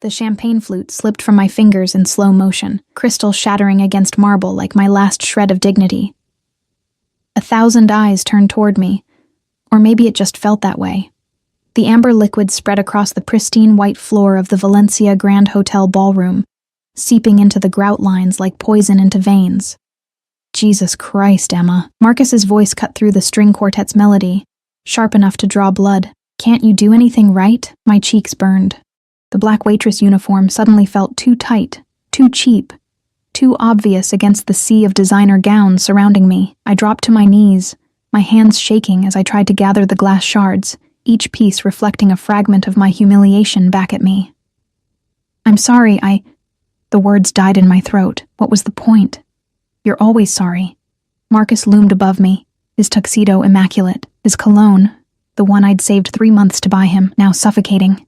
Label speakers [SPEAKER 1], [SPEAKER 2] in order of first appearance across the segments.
[SPEAKER 1] The champagne flute slipped from my fingers in slow motion, crystal shattering against marble like my last shred of dignity. 1,000 eyes turned toward me, or maybe it just felt that way. The amber liquid spread across the pristine white floor of the Valencia Grand Hotel ballroom, seeping into the grout lines like poison into veins. Jesus Christ, Emma. Marcus's voice cut through the string quartet's melody, sharp enough to draw blood. Can't you do anything right? My cheeks burned. The black waitress uniform suddenly felt too tight, too cheap, too obvious against the sea of designer gowns surrounding me. I dropped to my knees, my hands shaking as I tried to gather the glass shards, each piece reflecting a fragment of my humiliation back at me. I'm sorry, The words died in my throat. What was the point? You're always sorry. Marcus loomed above me, his tuxedo immaculate, his cologne, the one I'd saved 3 months to buy him, now suffocating.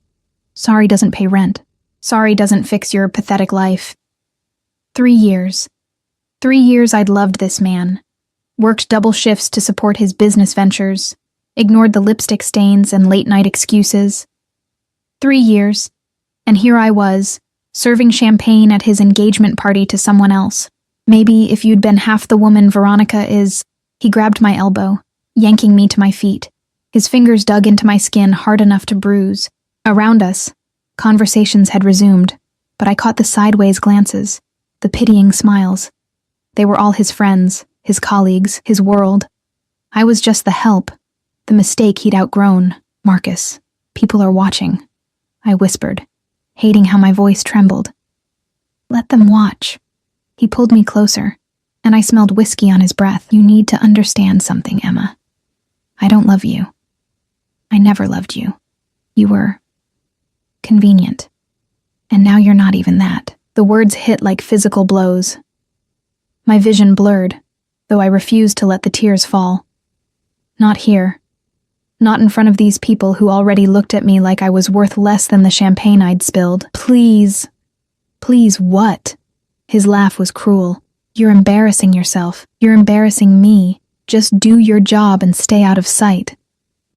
[SPEAKER 1] Sorry doesn't pay rent. Sorry doesn't fix your pathetic life. 3 years. 3 years I'd loved this man, worked double shifts to support his business ventures, ignored the lipstick stains and late-night excuses. 3 years, and here I was, serving champagne at his engagement party to someone else. Maybe if you'd been half the woman Veronica is... He grabbed my elbow, yanking me to my feet. His fingers dug into my skin hard enough to bruise. Around us, conversations had resumed, but I caught the sideways glances, the pitying smiles. They were all his friends, his colleagues, his world. I was just the help, the mistake he'd outgrown. Marcus, people are watching, I whispered, hating how my voice trembled. Let them watch. He pulled me closer, and I smelled whiskey on his breath. You need to understand something, Emma. I don't love you. I never loved you. You were convenient. And now you're not even that. The words hit like physical blows. My vision blurred, though I refused to let the tears fall. Not here. Not in front of these people who already looked at me like I was worth less than the champagne I'd spilled. Please. Please what? His laugh was cruel. You're embarrassing yourself. You're embarrassing me. Just do your job and stay out of sight.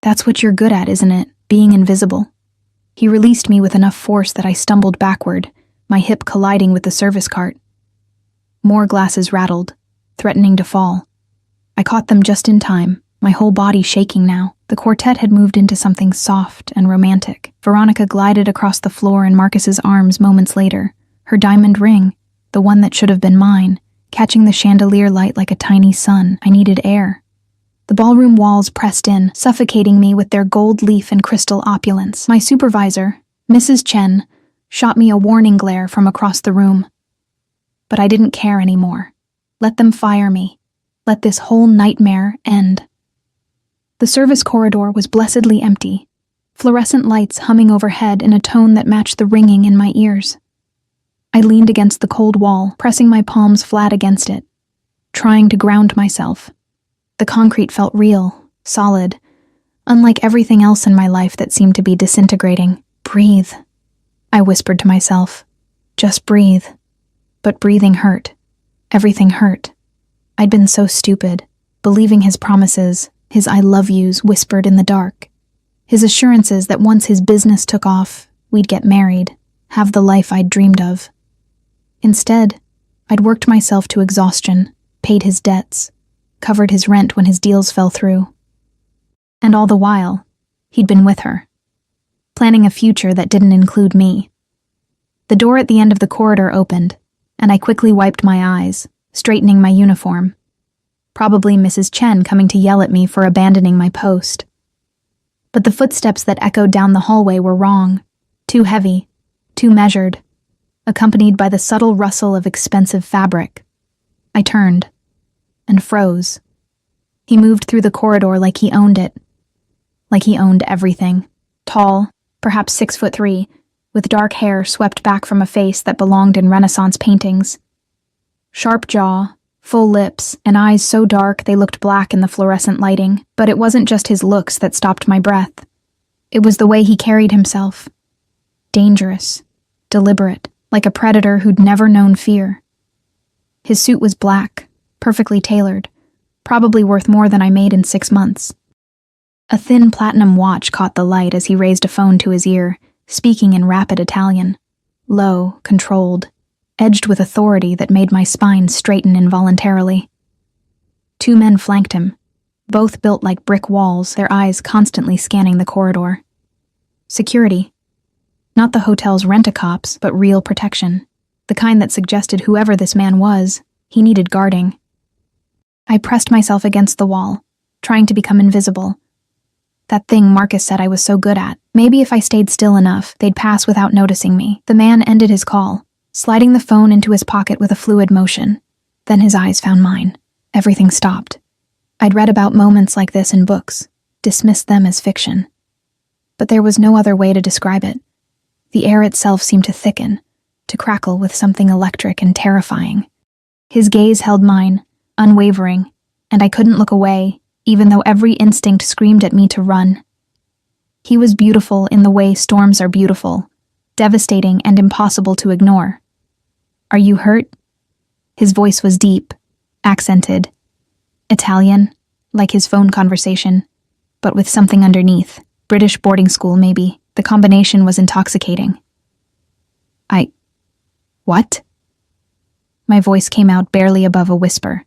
[SPEAKER 1] That's what you're good at, isn't it? Being invisible. He released me with enough force that I stumbled backward, my hip colliding with the service cart. More glasses rattled, threatening to fall. I caught them just in time, my whole body shaking now. The quartet had moved into something soft and romantic. Veronica glided across the floor in Marcus's arms moments later, her diamond ring, the one that should have been mine, catching the chandelier light like a tiny sun. I needed air. The ballroom walls pressed in, suffocating me with their gold leaf and crystal opulence. My supervisor, Mrs. Chen, shot me a warning glare from across the room. But I didn't care anymore. Let them fire me. Let this whole nightmare end. The service corridor was blessedly empty, fluorescent lights humming overhead in a tone that matched the ringing in my ears. I leaned against the cold wall, pressing my palms flat against it, trying to ground myself. The concrete felt real, solid, unlike everything else in my life that seemed to be disintegrating. Breathe, I whispered to myself. Just breathe. But breathing hurt. Everything hurt. I'd been so stupid, believing his promises, his I love yous whispered in the dark, his assurances that once his business took off, we'd get married, have the life I'd dreamed of. Instead, I'd worked myself to exhaustion, paid his debts, covered his rent when his deals fell through. And all the while, he'd been with her, planning a future that didn't include me. The door at the end of the corridor opened, and I quickly wiped my eyes, straightening my uniform. Probably Mrs. Chen coming to yell at me for abandoning my post. But the footsteps that echoed down the hallway were wrong, too heavy, too measured, accompanied by the subtle rustle of expensive fabric. I turned and froze. He moved through the corridor like he owned it, like he owned everything. Tall, perhaps 6'3", with dark hair swept back from a face that belonged in Renaissance paintings. Sharp jaw, full lips, and eyes so dark they looked black in the fluorescent lighting. But it wasn't just his looks that stopped my breath. It was the way he carried himself. Dangerous, deliberate, like a predator who'd never known fear. His suit was black, perfectly tailored, probably worth more than I made in 6 months. A thin platinum watch caught the light as he raised a phone to his ear, speaking in rapid Italian. low, controlled, edged with authority that made my spine straighten involuntarily. 2 men flanked him, both built like brick walls, their eyes constantly scanning the corridor. Security. Not the hotel's rent-a-cops, but real protection. The kind that suggested whoever this man was, he needed guarding. I pressed myself against the wall, trying to become invisible. That thing Marcus said I was so good at. Maybe if I stayed still enough, they'd pass without noticing me. The man ended his call, sliding the phone into his pocket with a fluid motion. Then his eyes found mine. Everything stopped. I'd read about moments like this in books, dismissed them as fiction. But there was no other way to describe it. The air itself seemed to thicken, to crackle with something electric and terrifying. His gaze held mine, unwavering, and I couldn't look away, even though every instinct screamed at me to run. He was beautiful in the way storms are beautiful, devastating and impossible to ignore. "Are you hurt?" His voice was deep, accented. Italian, like his phone conversation, but with something underneath. British boarding school, maybe. The combination was intoxicating. What? My voice came out barely above a whisper.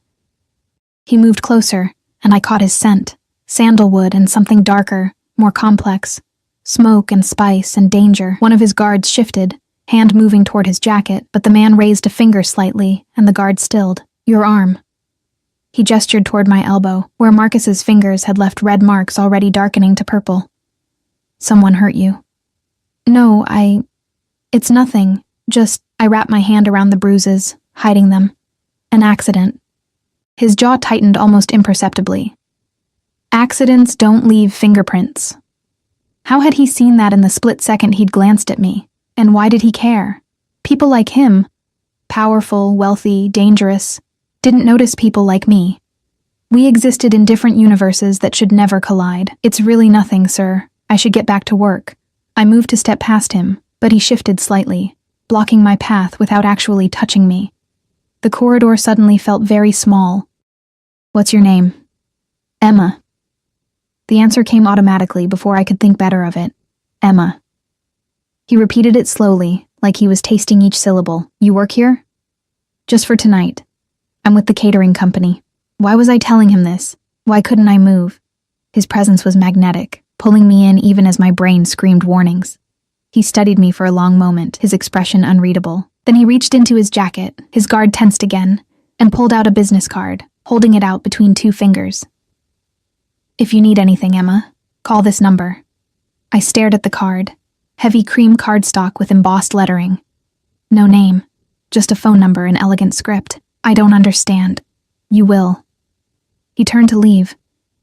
[SPEAKER 1] He moved closer, and I caught his scent. Sandalwood and something darker, more complex. Smoke and spice and danger. One of his guards shifted, hand moving toward his jacket, but the man raised a finger slightly, and the guard stilled. "Your arm." He gestured toward my elbow, where Marcus's fingers had left red marks already darkening to purple. "Someone hurt you?" "No, It's nothing. Just, I wrapped my hand around the bruises, hiding them. An accident." His jaw tightened almost imperceptibly. Accidents don't leave fingerprints. How had he seen that in the split second he'd glanced at me? And why did he care? People like him, powerful, wealthy, dangerous, didn't notice people like me. We existed in different universes that should never collide. "It's really nothing, sir. I should get back to work." I moved to step past him, but he shifted slightly, blocking my path without actually touching me. The corridor suddenly felt very small. "What's your name?" "Emma." The answer came automatically before I could think better of it. "Emma." He repeated it slowly, like he was tasting each syllable. "You work here?" "Just for tonight. I'm with the catering company." Why was I telling him this? Why couldn't I move? His presence was magnetic, pulling me in even as my brain screamed warnings. He studied me for a long moment, his expression unreadable. Then he reached into his jacket, his guard tensed again, and pulled out a business card, holding it out between 2 fingers. "If you need anything, Emma, call this number." I stared at the card, heavy cream cardstock with embossed lettering. No name, just a phone number in elegant script. "I don't understand." "You will." He turned to leave,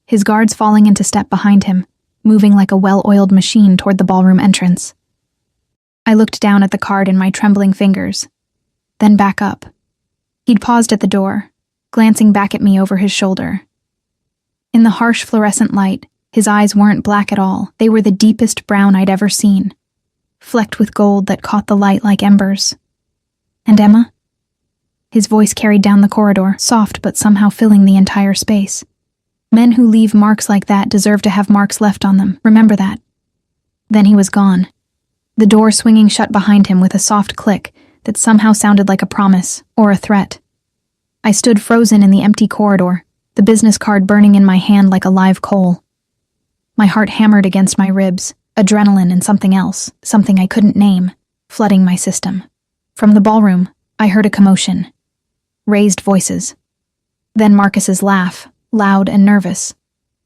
[SPEAKER 1] his guards falling into step behind him, moving like a well-oiled machine toward the ballroom entrance. I looked down at the card in my trembling fingers, then back up. He'd paused at the door, glancing back at me over his shoulder. In the harsh fluorescent light, his eyes weren't black at all. They were the deepest brown I'd ever seen, flecked with gold that caught the light like embers. "And Emma?" His voice carried down the corridor, soft but somehow filling the entire space. "Men who leave marks like that deserve to have marks left on them. Remember that." Then he was gone, the door swinging shut behind him with a soft click that somehow sounded like a promise or a threat. I stood frozen in the empty corridor, the business card burning in my hand like a live coal. My heart hammered against my ribs, adrenaline and something else, something I couldn't name, flooding my system. From the ballroom, I heard a commotion. Raised voices. Then Marcus's laugh, loud and nervous.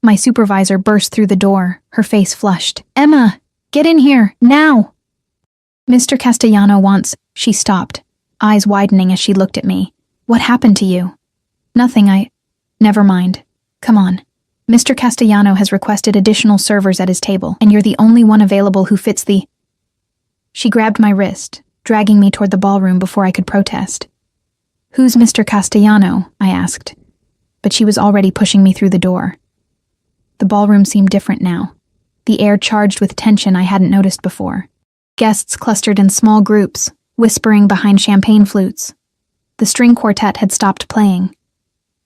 [SPEAKER 1] My supervisor burst through the door, her face flushed. "Emma, get in here, now!" "Mr. Castellano wants..." She stopped, eyes widening as she looked at me. "What happened to you?" "Nothing, Never mind. Come on. Mr. Castellano has requested additional servers at his table, and you're the only one available who fits the..." She grabbed my wrist, dragging me toward the ballroom before I could protest. "Who's Mr. Castellano?" I asked, but she was already pushing me through the door. The ballroom seemed different now, the air charged with tension I hadn't noticed before. Guests clustered in small groups, whispering behind champagne flutes. The string quartet had stopped playing.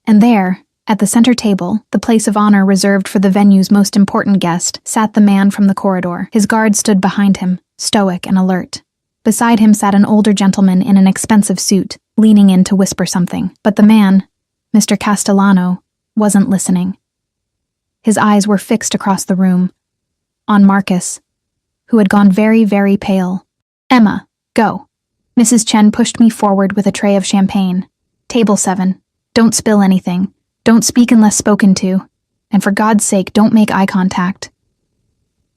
[SPEAKER 1] And there, at the center table, the place of honor reserved for the venue's most important guest, sat the man from the corridor. His guard stood behind him, stoic and alert. Beside him sat an older gentleman in an expensive suit, leaning in to whisper something. But the man, Mr. Castellano, wasn't listening. His eyes were fixed across the room, on Marcus, who had gone very, very pale. "Emma, go." Mrs. Chen pushed me forward with a tray of champagne. "Table 7. Don't spill anything. Don't speak unless spoken to. And for God's sake, don't make eye contact."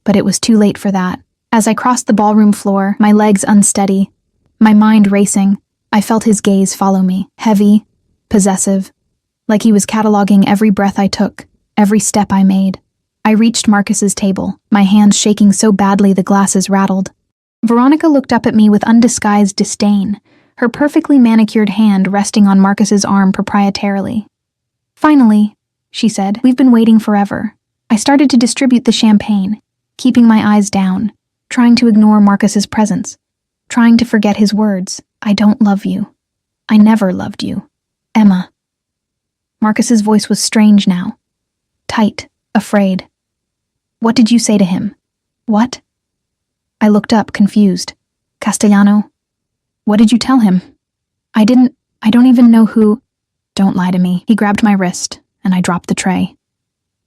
[SPEAKER 1] But it was too late for that. As I crossed the ballroom floor, my legs unsteady, my mind racing, I felt his gaze follow me, heavy, possessive, like he was cataloging every breath I took, every step I made. I reached Marcus's table, my hands shaking so badly the glasses rattled. Veronica looked up at me with undisguised disdain, her perfectly manicured hand resting on Marcus's arm proprietarily. "Finally," she said, "we've been waiting forever." I started to distribute the champagne, keeping my eyes down, trying to ignore Marcus's presence, trying to forget his words. "I don't love you. I never loved you. Emma." Marcus's voice was strange now, tight, afraid. "What did you say to him?" "What?" I looked up, confused. "Castellano, what did you tell him?" I don't even know who." "Don't lie to me." He grabbed my wrist, and I dropped the tray.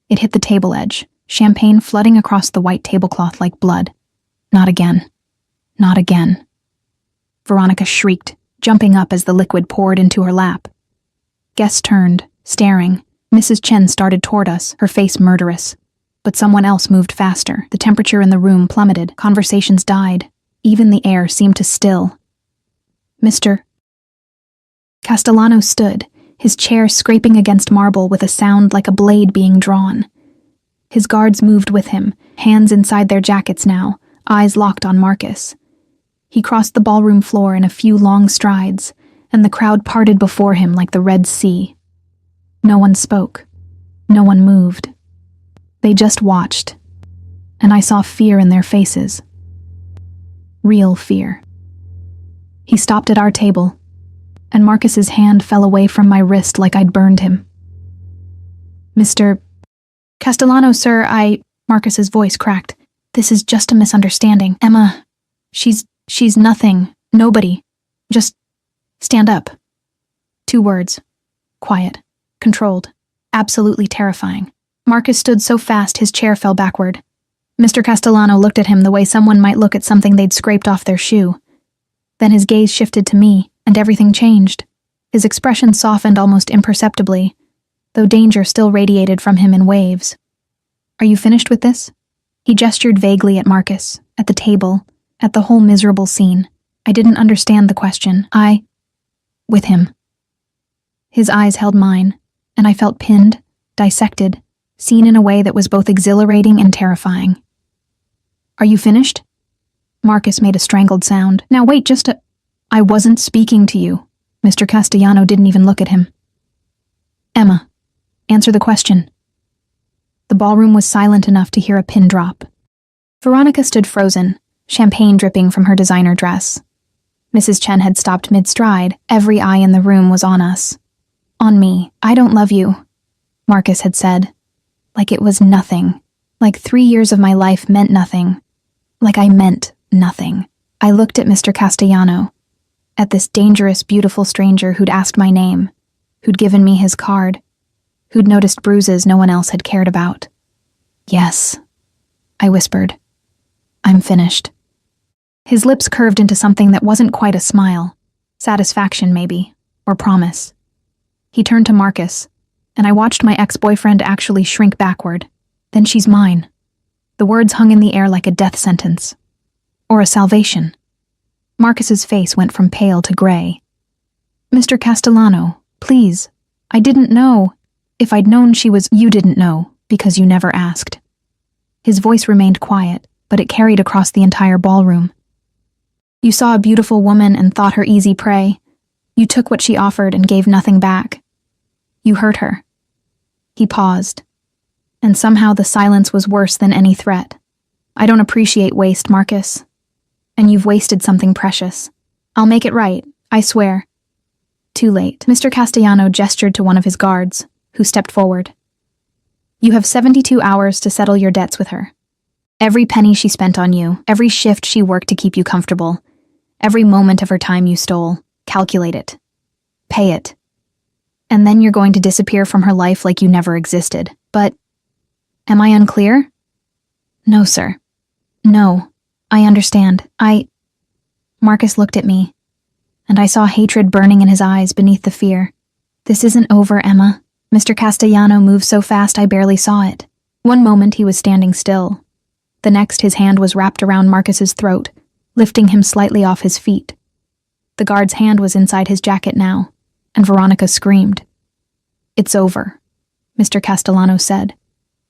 [SPEAKER 1] It hit the table edge, champagne flooding across the white tablecloth like blood. "Not again. Not again." Veronica shrieked, jumping up as the liquid poured into her lap. Guests turned, staring. Mrs. Chen started toward us, her face murderous. But someone else moved faster. The temperature in the room plummeted. Conversations died. Even the air seemed to still. Mr. Castellano stood, his chair scraping against marble with a sound like a blade being drawn. His guards moved with him, hands inside their jackets now, eyes locked on Marcus. He crossed the ballroom floor in a few long strides, and the crowd parted before him like the Red Sea. No one spoke. No one moved. They just watched, and I saw fear in their faces. Real fear. He stopped at our table, and Marcus's hand fell away from my wrist like I'd burned him. "Mr. Castellano, sir, Marcus's voice cracked. "This is just a misunderstanding. Emma, she's nothing, nobody. Just stand up." 2 words. Quiet, controlled, absolutely terrifying. Marcus stood so fast his chair fell backward. Mr. Castellano looked at him the way someone might look at something they'd scraped off their shoe. Then his gaze shifted to me, and everything changed. His expression softened almost imperceptibly, though danger still radiated from him in waves. "Are you finished with this?" He gestured vaguely at Marcus, at the table, at the whole miserable scene. I didn't understand the question. With him. His eyes held mine, and I felt pinned, dissected, seen in a way that was both exhilarating and terrifying. "Are you finished?" Marcus made a strangled sound. "Now wait, I wasn't speaking to you." Mr. Castellano didn't even look at him. "Emma, answer the question." The ballroom was silent enough to hear a pin drop. Veronica stood frozen, champagne dripping from her designer dress. Mrs. Chen had stopped mid-stride. Every eye in the room was on us. "On me. I don't love you," Marcus had said. Like it was nothing. Like 3 years of my life meant nothing. Like I meant nothing. I looked at Mr. Castellano, at this dangerous, beautiful stranger who'd asked my name, who'd given me his card, who'd noticed bruises no one else had cared about. "Yes," I whispered. "I'm finished." His lips curved into something that wasn't quite a smile. Satisfaction, maybe, or promise. He turned to Marcus, and I watched my ex-boyfriend actually shrink backward. "Then she's mine." The words hung in the air like a death sentence. Or a salvation. Marcus's face went from pale to gray. "Mr. Castellano, please. I didn't know. If I'd known she was—" "You didn't know, because you never asked." His voice remained quiet, but it carried across the entire ballroom. "You saw a beautiful woman and thought her easy prey. You took what she offered and gave nothing back. You hurt her." He paused, and somehow the silence was worse than any threat. "I don't appreciate waste, Marcus. And you've wasted something precious. I'll make it right, I swear." Too late. Mr. Castellano gestured to one of his guards, who stepped forward. "You have 72 hours to settle your debts with her. Every penny she spent on you, every shift she worked to keep you comfortable, Every moment of her time you stole. Calculate it. Pay it. And then you're going to disappear from her life like you never existed. But, am I unclear? No, sir. No. I understand. Marcus looked at me, and I saw hatred burning in his eyes beneath the fear. This isn't over, Emma. Mr. Castellano moved so fast I barely saw it. One moment he was standing still. The next his hand was wrapped around Marcus's throat, lifting him slightly off his feet. The guard's hand was inside his jacket now, and Veronica screamed. It's over, Mr. Castellano said,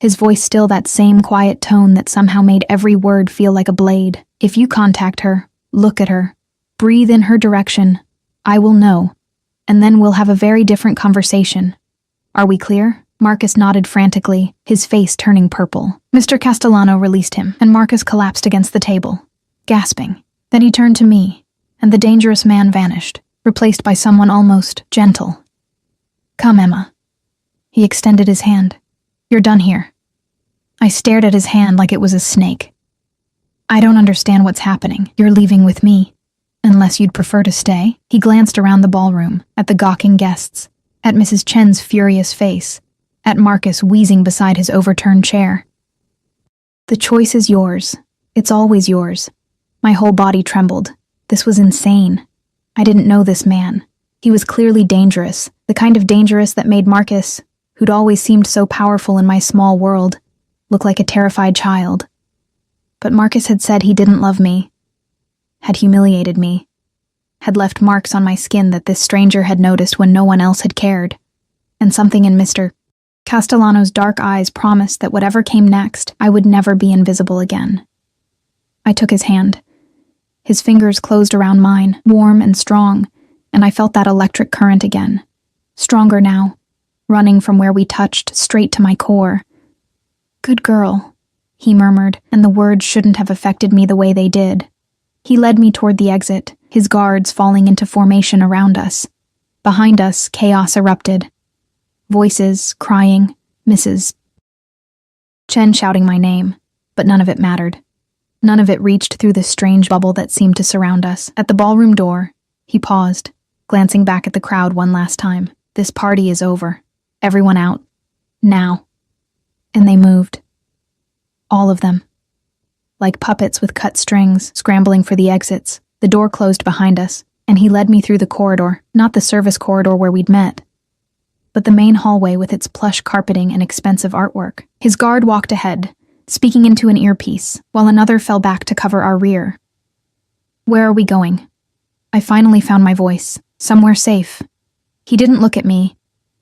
[SPEAKER 1] his voice still that same quiet tone that somehow made every word feel like a blade. If you contact her, look at her, breathe in her direction, I will know, and then we'll have a very different conversation. Are we clear? Marcus nodded frantically, his face turning purple. Mr. Castellano released him, and Marcus collapsed against the table, gasping. Then he turned to me, and the dangerous man vanished, replaced by someone almost gentle. Come, Emma. He extended his hand. You're done here. I stared at his hand like it was a snake. I don't understand what's happening. You're leaving with me. Unless you'd prefer to stay? He glanced around the ballroom, at the gawking guests, at Mrs. Chen's furious face, at Marcus wheezing beside his overturned chair. The choice is yours. It's always yours. My whole body trembled. This was insane. I didn't know this man. He was clearly dangerous, the kind of dangerous that made Marcus, who'd always seemed so powerful in my small world, look like a terrified child. But Marcus had said he didn't love me, had humiliated me, had left marks on my skin that this stranger had noticed when no one else had cared, and something in Mr. Castellano's dark eyes promised that whatever came next, I would never be invisible again. I took his hand. His fingers closed around mine, warm and strong, and I felt that electric current again. Stronger now, running from where we touched straight to my core. Good girl, he murmured, and the words shouldn't have affected me the way they did. He led me toward the exit, his guards falling into formation around us. Behind us, chaos erupted. Voices, crying, Mrs. Chen shouting my name, but none of it mattered. None of it reached through the strange bubble that seemed to surround us. At the ballroom door, he paused, glancing back at the crowd one last time. This party is over. Everyone out. Now. And they moved. All of them. Like puppets with cut strings, scrambling for the exits. The door closed behind us, and he led me through the corridor, not the service corridor where we'd met, but the main hallway with its plush carpeting and expensive artwork. His guard walked ahead, speaking into an earpiece, while another fell back to cover our rear. Where are we going? I finally found my voice. Somewhere safe. He didn't look at me,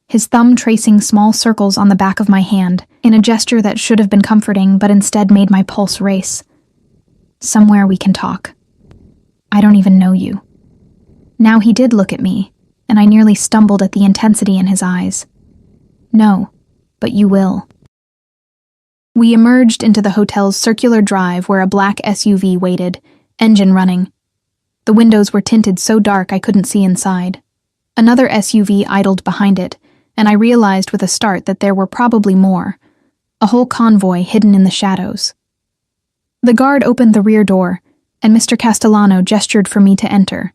[SPEAKER 1] his thumb tracing small circles on the back of my hand, in a gesture that should have been comforting but instead made my pulse race. Somewhere we can talk. I don't even know you. Now he did look at me, and I nearly stumbled at the intensity in his eyes. No, but you will. We emerged into the hotel's circular drive where a black SUV waited, engine running. The windows were tinted so dark I couldn't see inside. Another SUV idled behind it, and I realized with a start that there were probably more, a whole convoy hidden in the shadows. The guard opened the rear door, and Mr. Castellano gestured for me to enter.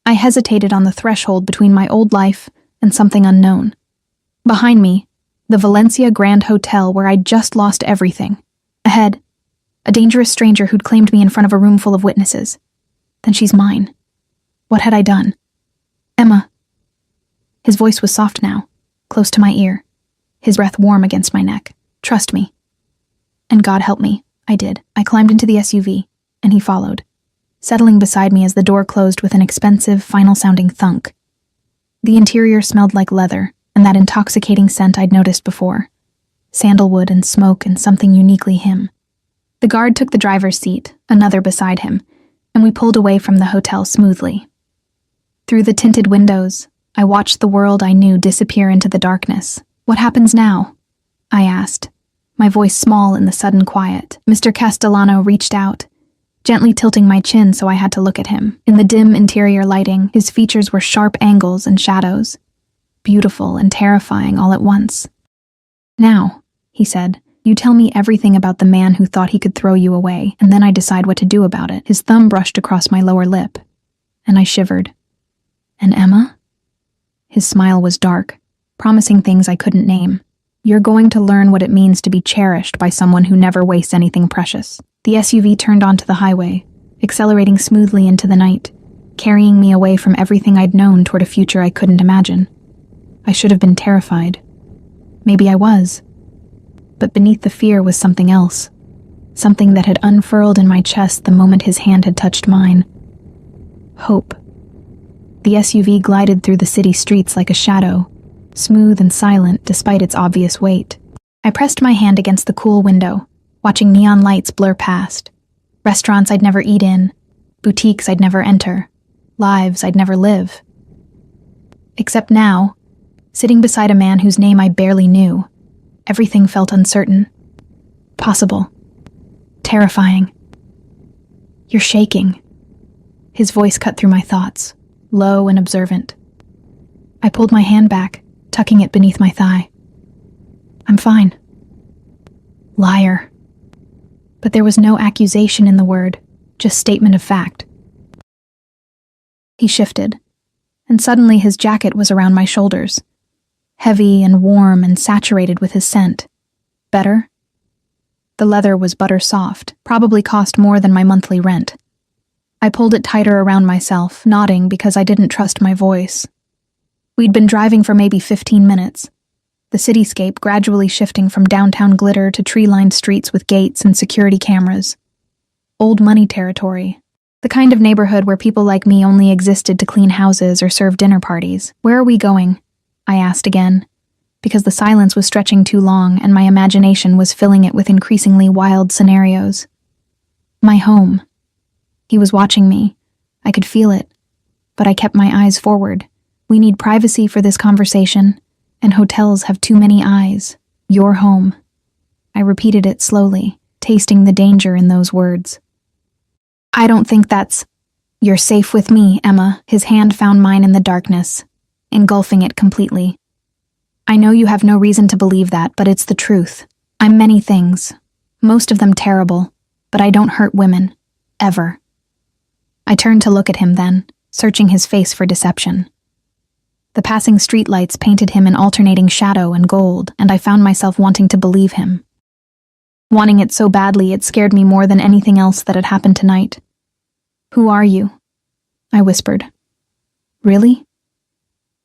[SPEAKER 1] I hesitated on the threshold between my old life and something unknown. Behind me, the Valencia Grand Hotel where I'd just lost everything. Ahead, a dangerous stranger who'd claimed me in front of a room full of witnesses. Then she's mine. What had I done? Emma. His voice was soft now, close to my ear, his breath warm against my neck. Trust me. And God help me, I did. I climbed into the SUV, and he followed, settling beside me as the door closed with an expensive, final-sounding thunk. The interior smelled like leather, and that intoxicating scent I'd noticed before. Sandalwood and smoke and something uniquely him. The guard took the driver's seat, another beside him, and we pulled away from the hotel smoothly. Through the tinted windows, I watched the world I knew disappear into the darkness. What happens now? I asked, my voice small in the sudden quiet. Mr. Castellano reached out, gently tilting my chin so I had to look at him. In the dim interior lighting, his features were sharp angles and shadows, beautiful and terrifying all at once. Now, he said, you tell me everything about the man who thought he could throw you away, and then I decide what to do about it. His thumb brushed across my lower lip. and I shivered. And Emma? His smile was dark, promising things I couldn't name. You're going to learn what it means to be cherished by someone who never wastes anything precious. The SUV turned onto the highway, accelerating smoothly into the night, carrying me away from everything I'd known toward a future I couldn't imagine. I should have been terrified. Maybe I was. But beneath the fear was something else. Something that had unfurled in my chest the moment his hand had touched mine. Hope. The SUV glided through the city streets like a shadow, smooth and silent despite its obvious weight. I pressed my hand against the cool window, watching neon lights blur past. Restaurants I'd never eat in, boutiques I'd never enter, lives I'd never live. Except now, sitting beside a man whose name I barely knew, everything felt uncertain. Possible. Terrifying. You're shaking. His voice cut through my thoughts, low and observant. I pulled my hand back, tucking it beneath my thigh. I'm fine. Liar. But there was no accusation in the word, just statement of fact. He shifted, and suddenly his jacket was around my shoulders, heavy and warm and saturated with his scent. Better? The leather was butter soft, probably cost more than my monthly rent. I pulled it tighter around myself, nodding because I didn't trust my voice. We'd been driving for maybe 15 minutes, the cityscape gradually shifting from downtown glitter to tree-lined streets with gates and security cameras. Old money territory, the kind of neighborhood where people like me only existed to clean houses or serve dinner parties. Where are we going? I asked again, because the silence was stretching too long and my imagination was filling it with increasingly wild scenarios. My home. He was watching me. I could feel it, but I kept my eyes forward. We need privacy for this conversation, and hotels have too many eyes. Your home. I repeated it slowly, tasting the danger in those words. I don't think that's... You're safe with me, Emma. His hand found mine in the darkness, engulfing it completely. I know you have no reason to believe that, but it's the truth. I'm many things, most of them terrible, but I don't hurt women. Ever. I turned to look at him then, searching his face for deception. The passing streetlights painted him in alternating shadow and gold, and I found myself wanting to believe him. Wanting it so badly it scared me more than anything else that had happened tonight. Who are you? I whispered. Really?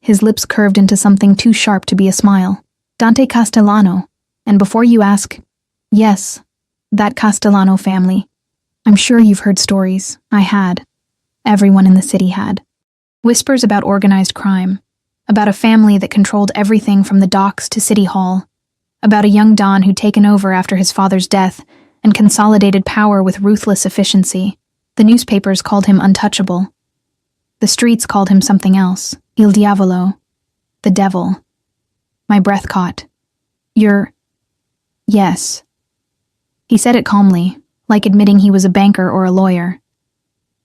[SPEAKER 1] His lips curved into something too sharp to be a smile. Dante Castellano, and before you ask, yes, that Castellano family. I'm sure you've heard stories. I had. Everyone in the city had. Whispers about organized crime, about a family that controlled everything from the docks to City Hall, about a young Don who'd taken over after his father's death and consolidated power with ruthless efficiency. The newspapers called him untouchable. The streets called him something else, Il Diavolo, the devil. My breath caught. You're... Yes. He said it calmly, like admitting he was a banker or a lawyer.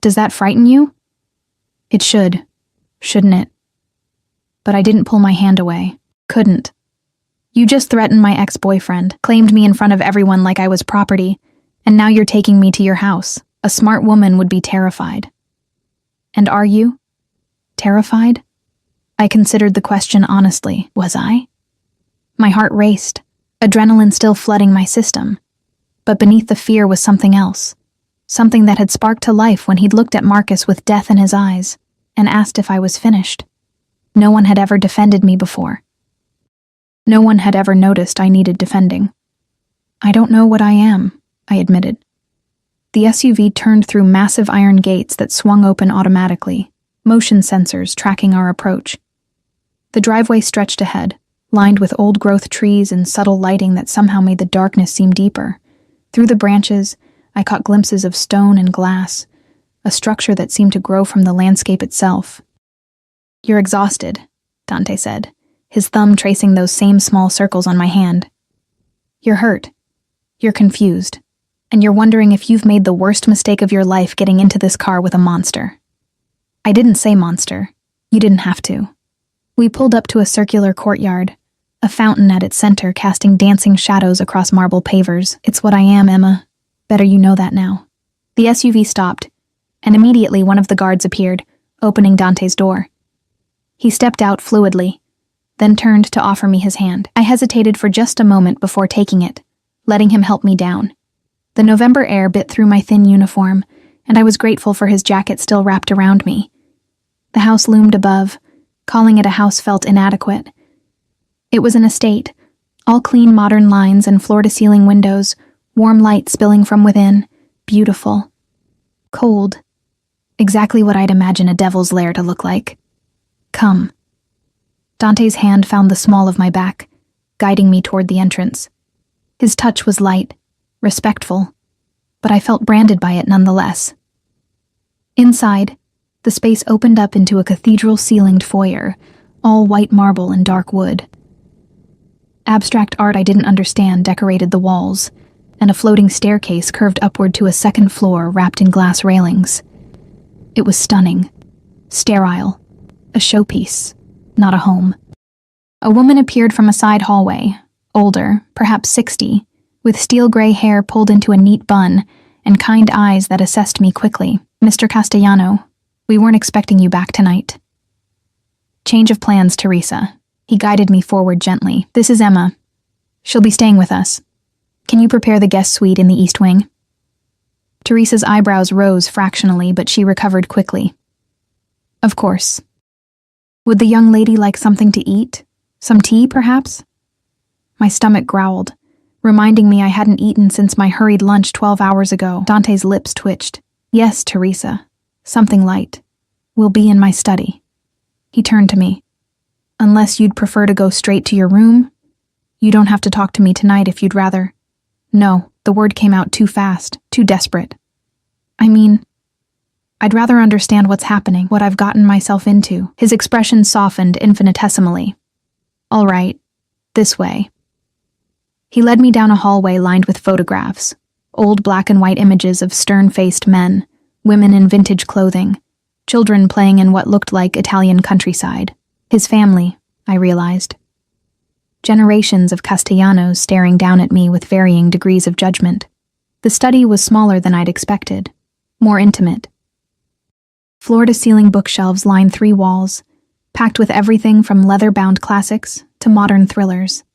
[SPEAKER 1] Does that frighten you? It should, shouldn't it? But I didn't pull my hand away. Couldn't. You just threatened my ex-boyfriend, claimed me in front of everyone like I was property, and now you're taking me to your house. A smart woman would be terrified. And are you? Terrified? I considered the question honestly. Was I? My heart raced, adrenaline still flooding my system. But beneath the fear was something else. Something that had sparked to life when he'd looked at Marcus with death in his eyes and asked if I was finished. No one had ever defended me before. No one had ever noticed I needed defending. I don't know what I am, I admitted. The SUV turned through massive iron gates that swung open automatically, motion sensors tracking our approach. The driveway stretched ahead, lined with old-growth trees and subtle lighting that somehow made the darkness seem deeper. Through the branches, I caught glimpses of stone and glass, a structure that seemed to grow from the landscape itself. You're exhausted, Dante said, his thumb tracing those same small circles on my hand. You're hurt. You're confused. And you're wondering if you've made the worst mistake of your life getting into this car with a monster. I didn't say monster. You didn't have to. We pulled up to a circular courtyard, a fountain at its center casting dancing shadows across marble pavers. It's what I am, Emma. Better you know that now. The SUV stopped, and immediately one of the guards appeared, opening Dante's door. He stepped out fluidly, then turned to offer me his hand. I hesitated for just a moment before taking it, letting him help me down. The November air bit through my thin uniform, and I was grateful for his jacket still wrapped around me. The house loomed above. Calling it a house felt inadequate. It was an estate, all clean modern lines and floor-to-ceiling windows, warm light spilling from within, beautiful. Cold. Exactly what I'd imagine a devil's lair to look like. Come. Dante's hand found the small of my back, guiding me toward the entrance. His touch was light, respectful, but I felt branded by it nonetheless. Inside, the space opened up into a cathedral-ceilinged foyer, all white marble and dark wood. Abstract art I didn't understand decorated the walls, and a floating staircase curved upward to a second floor wrapped in glass railings. It was stunning, sterile, a showpiece, not a home. A woman appeared from a side hallway, older, perhaps 60, with steel-gray hair pulled into a neat bun and kind eyes that assessed me quickly. Mr. Castellano, we weren't expecting you back tonight. Change of plans, Teresa. He guided me forward gently. This is Emma. She'll be staying with us. Can you prepare the guest suite in the East Wing? Teresa's eyebrows rose fractionally, but she recovered quickly. Of course. Would the young lady like something to eat? Some tea, perhaps? My stomach growled, reminding me I hadn't eaten since my hurried lunch 12 hours ago. Dante's lips twitched. Yes, Teresa. Something light. Will be in my study. He turned to me. Unless you'd prefer to go straight to your room? You don't have to talk to me tonight if you'd rather. No, the word came out too fast, too desperate. I mean, I'd rather understand what's happening, what I've gotten myself into. His expression softened infinitesimally. All right, this way. He led me down a hallway lined with photographs, old black and white images of stern-faced men, women in vintage clothing, children playing in what looked like Italian countryside. His family, I realized. Generations of Castellanos staring down at me with varying degrees of judgment. The study was smaller than I'd expected, more intimate. Floor-to-ceiling bookshelves lined 3 walls, packed with everything from leather-bound classics to modern thrillers.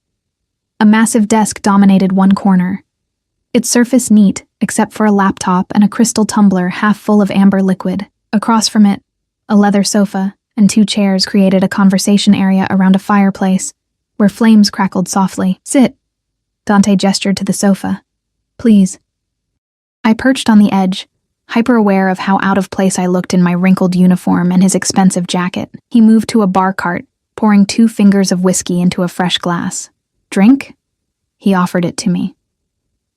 [SPEAKER 1] A massive desk dominated one corner, its surface neat except for a laptop and a crystal tumbler half full of amber liquid. Across from it, a leather sofa and 2 chairs created a conversation area around a fireplace where flames crackled softly. Sit. Dante gestured to the sofa. Please. I perched on the edge, hyper-aware of how out of place I looked in my wrinkled uniform and his expensive jacket. He moved to a bar cart, pouring 2 fingers of whiskey into a fresh glass. Drink? He offered it to me.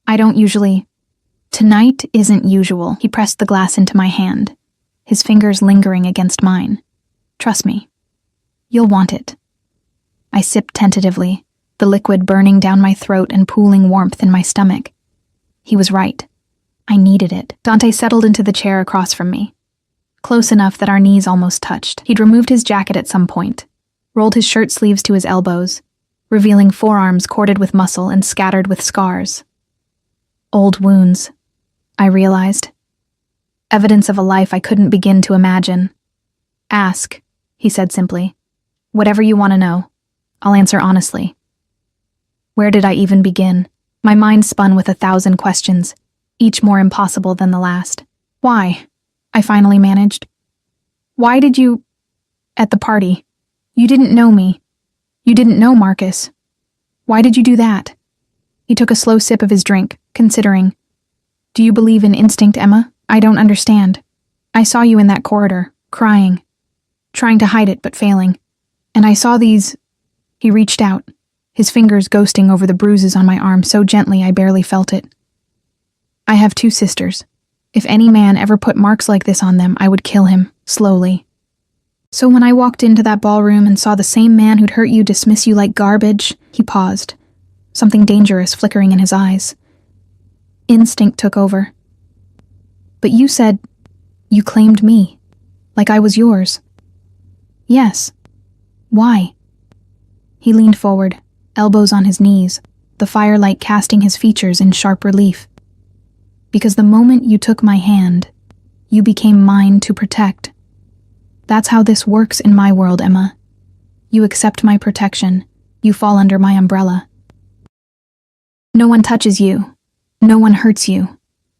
[SPEAKER 1] I don't usually. Tonight isn't usual. He pressed the glass into my hand, his fingers lingering against mine. Trust me. You'll want it. I sipped tentatively, the liquid burning down my throat and pooling warmth in my stomach. He was right. I needed it. Dante settled into the chair across from me, close enough that our knees almost touched. He'd removed his jacket at some point, rolled his shirt sleeves to his elbows, revealing forearms corded with muscle and scattered with scars. Old wounds, I realized. Evidence of a life I couldn't begin to imagine. Ask, he said simply. Whatever you want to know, I'll answer honestly. Where did I even begin? My mind spun with 1,000 questions, each more impossible than the last. Why? I finally managed. Why did you... At the party. You didn't know me. You didn't know Marcus. Why did you do that? He took a slow sip of his drink, considering. Do you believe in instinct, Emma? I don't understand. I saw you in that corridor, crying, trying to hide it but failing. And I saw these... He reached out, his fingers ghosting over the bruises on my arm so gently I barely felt it. I have 2 sisters. If any man ever put marks like this on them, I would kill him, slowly. So when I walked into that ballroom and saw the same man who'd hurt you dismiss you like garbage, he paused, something dangerous flickering in his eyes. Instinct took over. But you said, you claimed me, like I was yours. Yes. Why? He leaned forward, elbows on his knees, the firelight casting his features in sharp relief. Because the moment you took my hand, you became mine to protect. That's how this works in my world, Emma. You accept my protection. You fall under my umbrella. No one touches you. No one hurts you.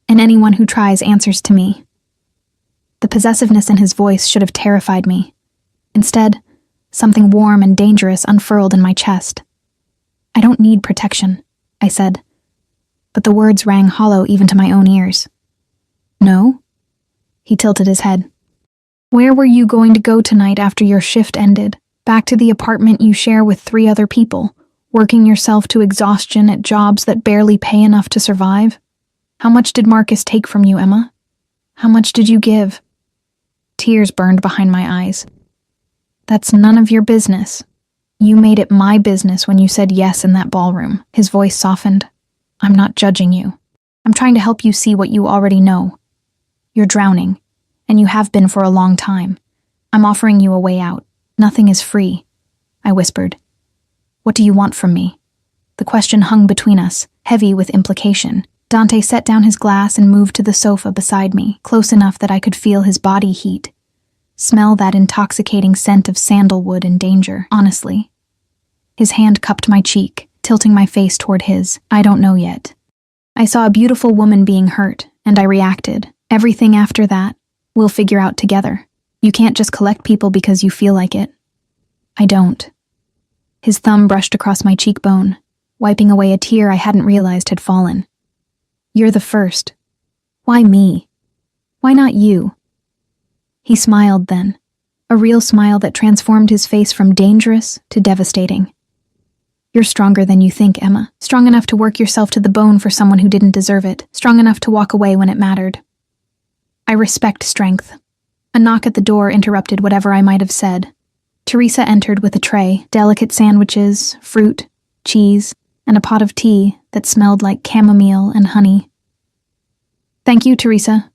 [SPEAKER 1] And anyone who tries answers to me. The possessiveness in his voice should have terrified me. Instead, something warm and dangerous unfurled in my chest. I don't need protection, I said. But the words rang hollow even to my own ears. No? He tilted his head. Where were you going to go tonight after your shift ended? Back to the apartment you share with 3 other people, working yourself to exhaustion at jobs that barely pay enough to survive? How much did Marcus take from you, Emma? How much did you give? Tears burned behind my eyes. That's none of your business. You made it my business when you said yes in that ballroom. His voice softened. I'm not judging you. I'm trying to help you see what you already know. You're drowning, and you have been for a long time. I'm offering you a way out. Nothing is free, I whispered. What do you want from me? The question hung between us, heavy with implication. Dante set down his glass and moved to the sofa beside me, close enough that I could feel his body heat. Smell that intoxicating scent of sandalwood and danger, honestly. His hand cupped my cheek, tilting my face toward his. I don't know yet. I saw a beautiful woman being hurt, and I reacted. Everything after that, we'll figure out together. You can't just collect people because you feel like it. I don't. His thumb brushed across my cheekbone, wiping away a tear I hadn't realized had fallen. You're the first. Why me? Why not you? He smiled then, a real smile that transformed his face from dangerous to devastating. You're stronger than you think, Emma. Strong enough to work yourself to the bone for someone who didn't deserve it. Strong enough to walk away when it mattered. I respect strength. A knock at the door interrupted whatever I might have said. Teresa entered with a tray, delicate sandwiches, fruit, cheese, and a pot of tea that smelled like chamomile and honey. Thank you, Teresa.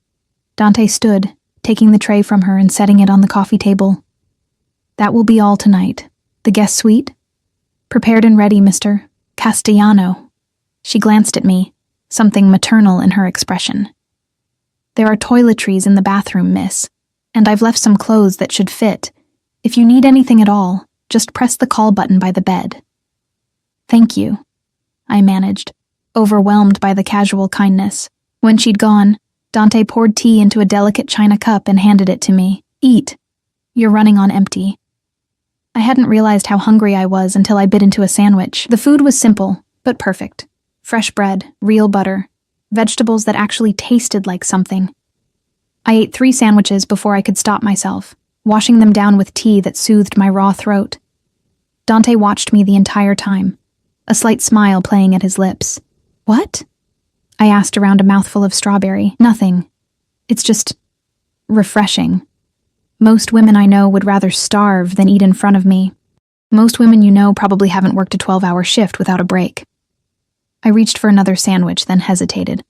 [SPEAKER 1] Dante stood, taking the tray from her and setting it on the coffee table. That will be all tonight. The guest suite? Prepared and ready, Mr. Castellano. She glanced at me, something maternal in her expression. There are toiletries in the bathroom, miss, and I've left some clothes that should fit. If you need anything at all, just press the call button by the bed. Thank you, I managed, overwhelmed by the casual kindness. When she'd gone, Dante poured tea into a delicate china cup and handed it to me. Eat. You're running on empty. I hadn't realized how hungry I was until I bit into a sandwich. The food was simple, but perfect. Fresh bread, real butter, vegetables that actually tasted like something. I ate 3 sandwiches before I could stop myself, washing them down with tea that soothed my raw throat. Dante watched me the entire time, a slight smile playing at his lips. What? I asked around a mouthful of strawberry. Nothing. It's just refreshing. Most women I know would rather starve than eat in front of me. Most women you know probably haven't worked a 12-hour shift without a break. I reached for another sandwich, then hesitated.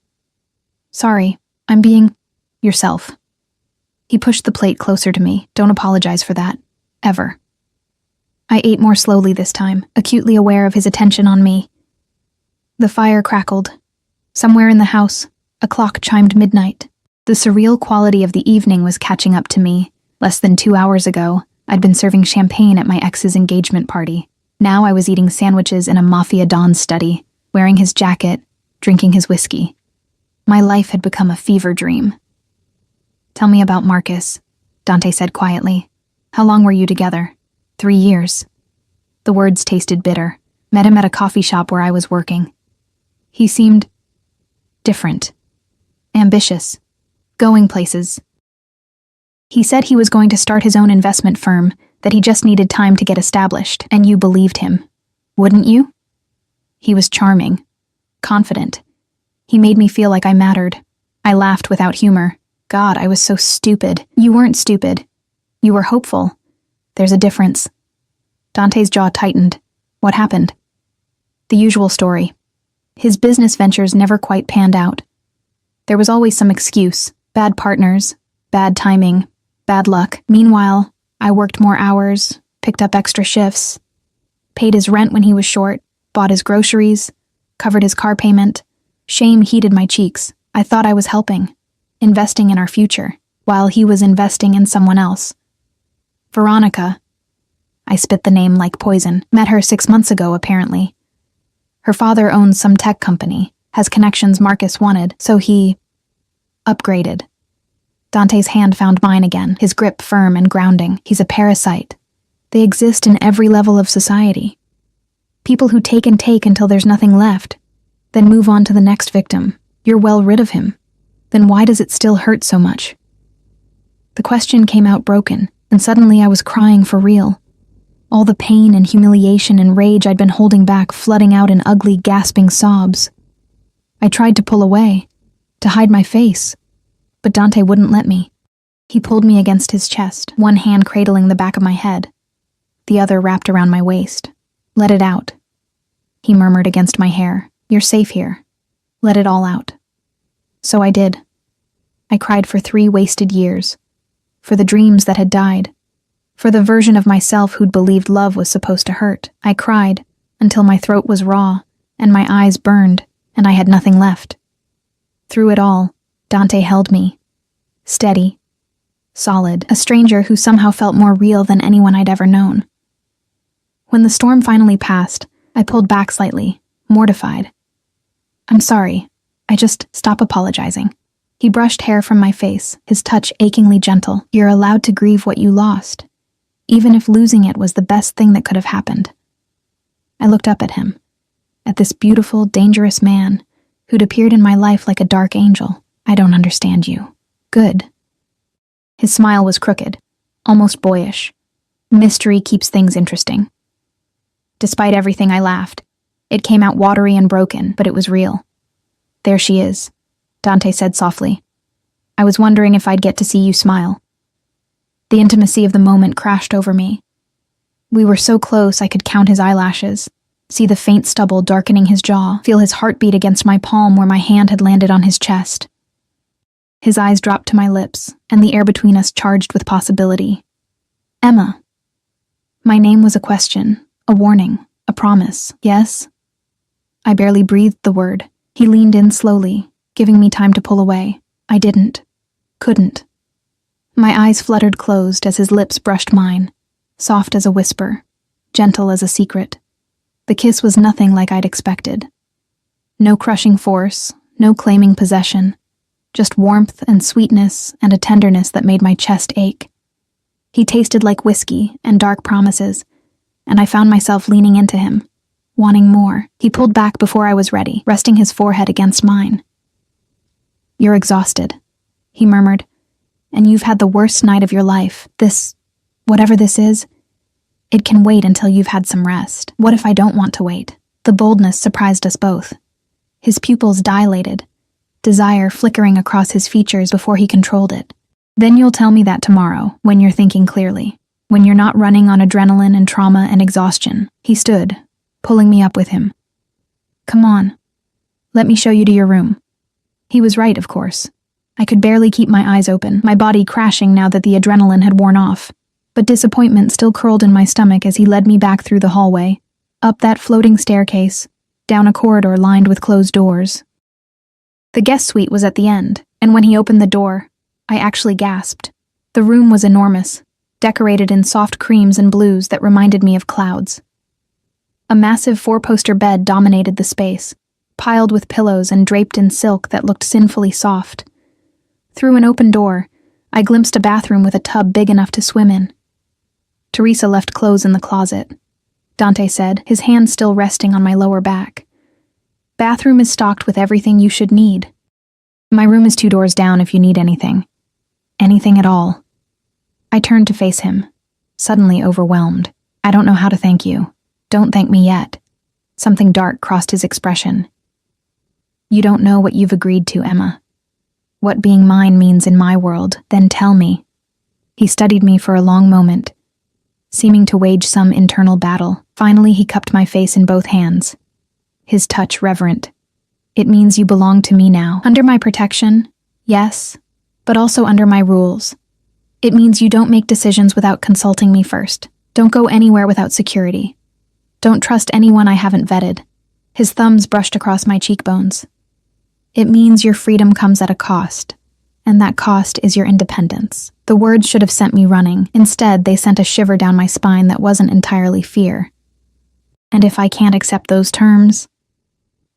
[SPEAKER 1] Sorry, I'm being yourself. He pushed the plate closer to me. Don't apologize for that. Ever. I ate more slowly this time, acutely aware of his attention on me. The fire crackled. Somewhere in the house, a clock chimed midnight. The surreal quality of the evening was catching up to me. Less than 2 hours ago, I'd been serving champagne at my ex's engagement party. Now I was eating sandwiches in a Mafia Don's study, wearing his jacket, drinking his whiskey. My life had become a fever dream. Tell me about Marcus, Dante said quietly. How long were you together? 3 years. The words tasted bitter. Met him at a coffee shop where I was working. He seemed different. Ambitious. Going places. He said he was going to start his own investment firm, that he just needed time to get established, and you believed him. Wouldn't you? He was charming. Confident. He made me feel like I mattered. I laughed without humor. God, I was so stupid. You weren't stupid. You were hopeful. There's a difference. Dante's jaw tightened. What happened? The usual story. His business ventures never quite panned out. There was always some excuse. Bad partners, bad timing, bad luck. Meanwhile, I worked more hours, picked up extra shifts, paid his rent when he was short, bought his groceries, covered his car payment. Shame heated my cheeks. I thought I was helping, investing in our future, while he was investing in someone else. Veronica. I spit the name like poison. Met her 6 months ago, apparently. Her father owns some tech company, has connections Marcus wanted, so he upgraded. Dante's hand found mine again, his grip firm and grounding. He's a parasite. They exist in every level of society. People who take and take until there's nothing left, then move on to the next victim. You're well rid of him. Then why does it still hurt so much? The question came out broken, and suddenly I was crying for real. All the pain and humiliation and rage I'd been holding back flooding out in ugly, gasping sobs. I tried to pull away, to hide my face, but Dante wouldn't let me. He pulled me against his chest, one hand cradling the back of my head, the other wrapped around my waist. Let it out. He murmured against my hair. You're safe here. Let it all out. So I did. I cried for 3 wasted years, for the dreams that had died, for the version of myself who'd believed love was supposed to hurt. I cried until my throat was raw and my eyes burned and I had nothing left. Through it all, Dante held me, steady, solid, a stranger who somehow felt more real than anyone I'd ever known. When the storm finally passed, I pulled back slightly, mortified. I'm sorry. Stop apologizing. He brushed hair from my face, his touch achingly gentle. You're allowed to grieve what you lost, even if losing it was the best thing that could have happened. I looked up at him, at this beautiful, dangerous man who'd appeared in my life like a dark angel. I don't understand you. Good. His smile was crooked, almost boyish. Mystery keeps things interesting. Despite everything, I laughed. It came out watery and broken, but it was real. There she is, Dante said softly. I was wondering if I'd get to see you smile. The intimacy of the moment crashed over me. We were so close I could count his eyelashes, see the faint stubble darkening his jaw, feel his heartbeat against my palm where my hand had landed on his chest. His eyes dropped to my lips, and the air between us charged with possibility. Emma. My name was a question, a warning, a promise. Yes? I barely breathed the word. He leaned in slowly, giving me time to pull away. I didn't. Couldn't. My eyes fluttered closed as his lips brushed mine, soft as a whisper, gentle as a secret. The kiss was nothing like I'd expected. No crushing force, no claiming possession, just warmth and sweetness and a tenderness that made my chest ache. He tasted like whiskey and dark promises, and I found myself leaning into him, wanting more. He pulled back before I was ready, resting his forehead against mine. You're exhausted, he murmured, and you've had the worst night of your life. Whatever this is, it can wait until you've had some rest. What if I don't want to wait? The boldness surprised us both. His pupils dilated, desire flickering across his features before he controlled it. Then you'll tell me that tomorrow, when you're thinking clearly, when you're not running on adrenaline and trauma and exhaustion. He stood, pulling me up with him. Come on. Let me show you to your room. He was right, of course. I could barely keep my eyes open, my body crashing now that the adrenaline had worn off. But disappointment still curled in my stomach as he led me back through the hallway, up that floating staircase, down a corridor lined with closed doors. The guest suite was at the end, and when he opened the door, I actually gasped. The room was enormous, decorated in soft creams and blues that reminded me of clouds. A massive 4-poster bed dominated the space, piled with pillows and draped in silk that looked sinfully soft. Through an open door, I glimpsed a bathroom with a tub big enough to swim in. Teresa left clothes in the closet, Dante said, his hand still resting on my lower back. Bathroom is stocked with everything you should need. My room is 2 doors down if you need anything. Anything at all. I turned to face him, suddenly overwhelmed. I don't know how to thank you. Don't thank me yet. Something dark crossed his expression. You don't know what you've agreed to, Emma. What being mine means in my world, then tell me. He studied me for a long moment, seeming to wage some internal battle. Finally, he cupped my face in both hands, his touch reverent. It means you belong to me now. Under my protection, yes, but also under my rules. It means you don't make decisions without consulting me first. Don't go anywhere without security. Don't trust anyone I haven't vetted. His thumbs brushed across my cheekbones. It means your freedom comes at a cost. And that cost is your independence. The words should have sent me running. Instead, they sent a shiver down my spine that wasn't entirely fear. And if I can't accept those terms,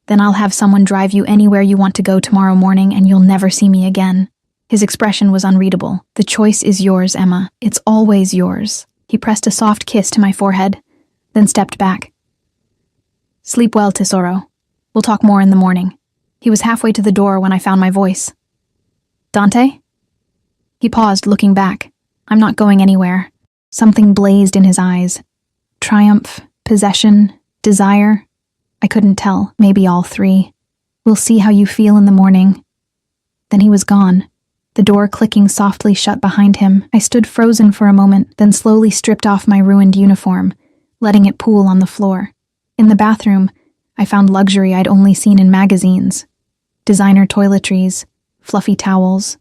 [SPEAKER 1] then I'll have someone drive you anywhere you want to go tomorrow morning and you'll never see me again. His expression was unreadable. The choice is yours, Emma. It's always yours. He pressed a soft kiss to my forehead, then stepped back. Sleep well, Tesoro. We'll talk more in the morning. He was halfway to the door when I found my voice. Dante? He paused, looking back. I'm not going anywhere. Something blazed in his eyes. Triumph, possession, desire. I couldn't tell, maybe all three. We'll see how you feel in the morning. Then he was gone, the door clicking softly shut behind him. I stood frozen for a moment, then slowly stripped off my ruined uniform, letting it pool on the floor. In the bathroom, I found luxury I'd only seen in magazines. Designer toiletries, fluffy towels,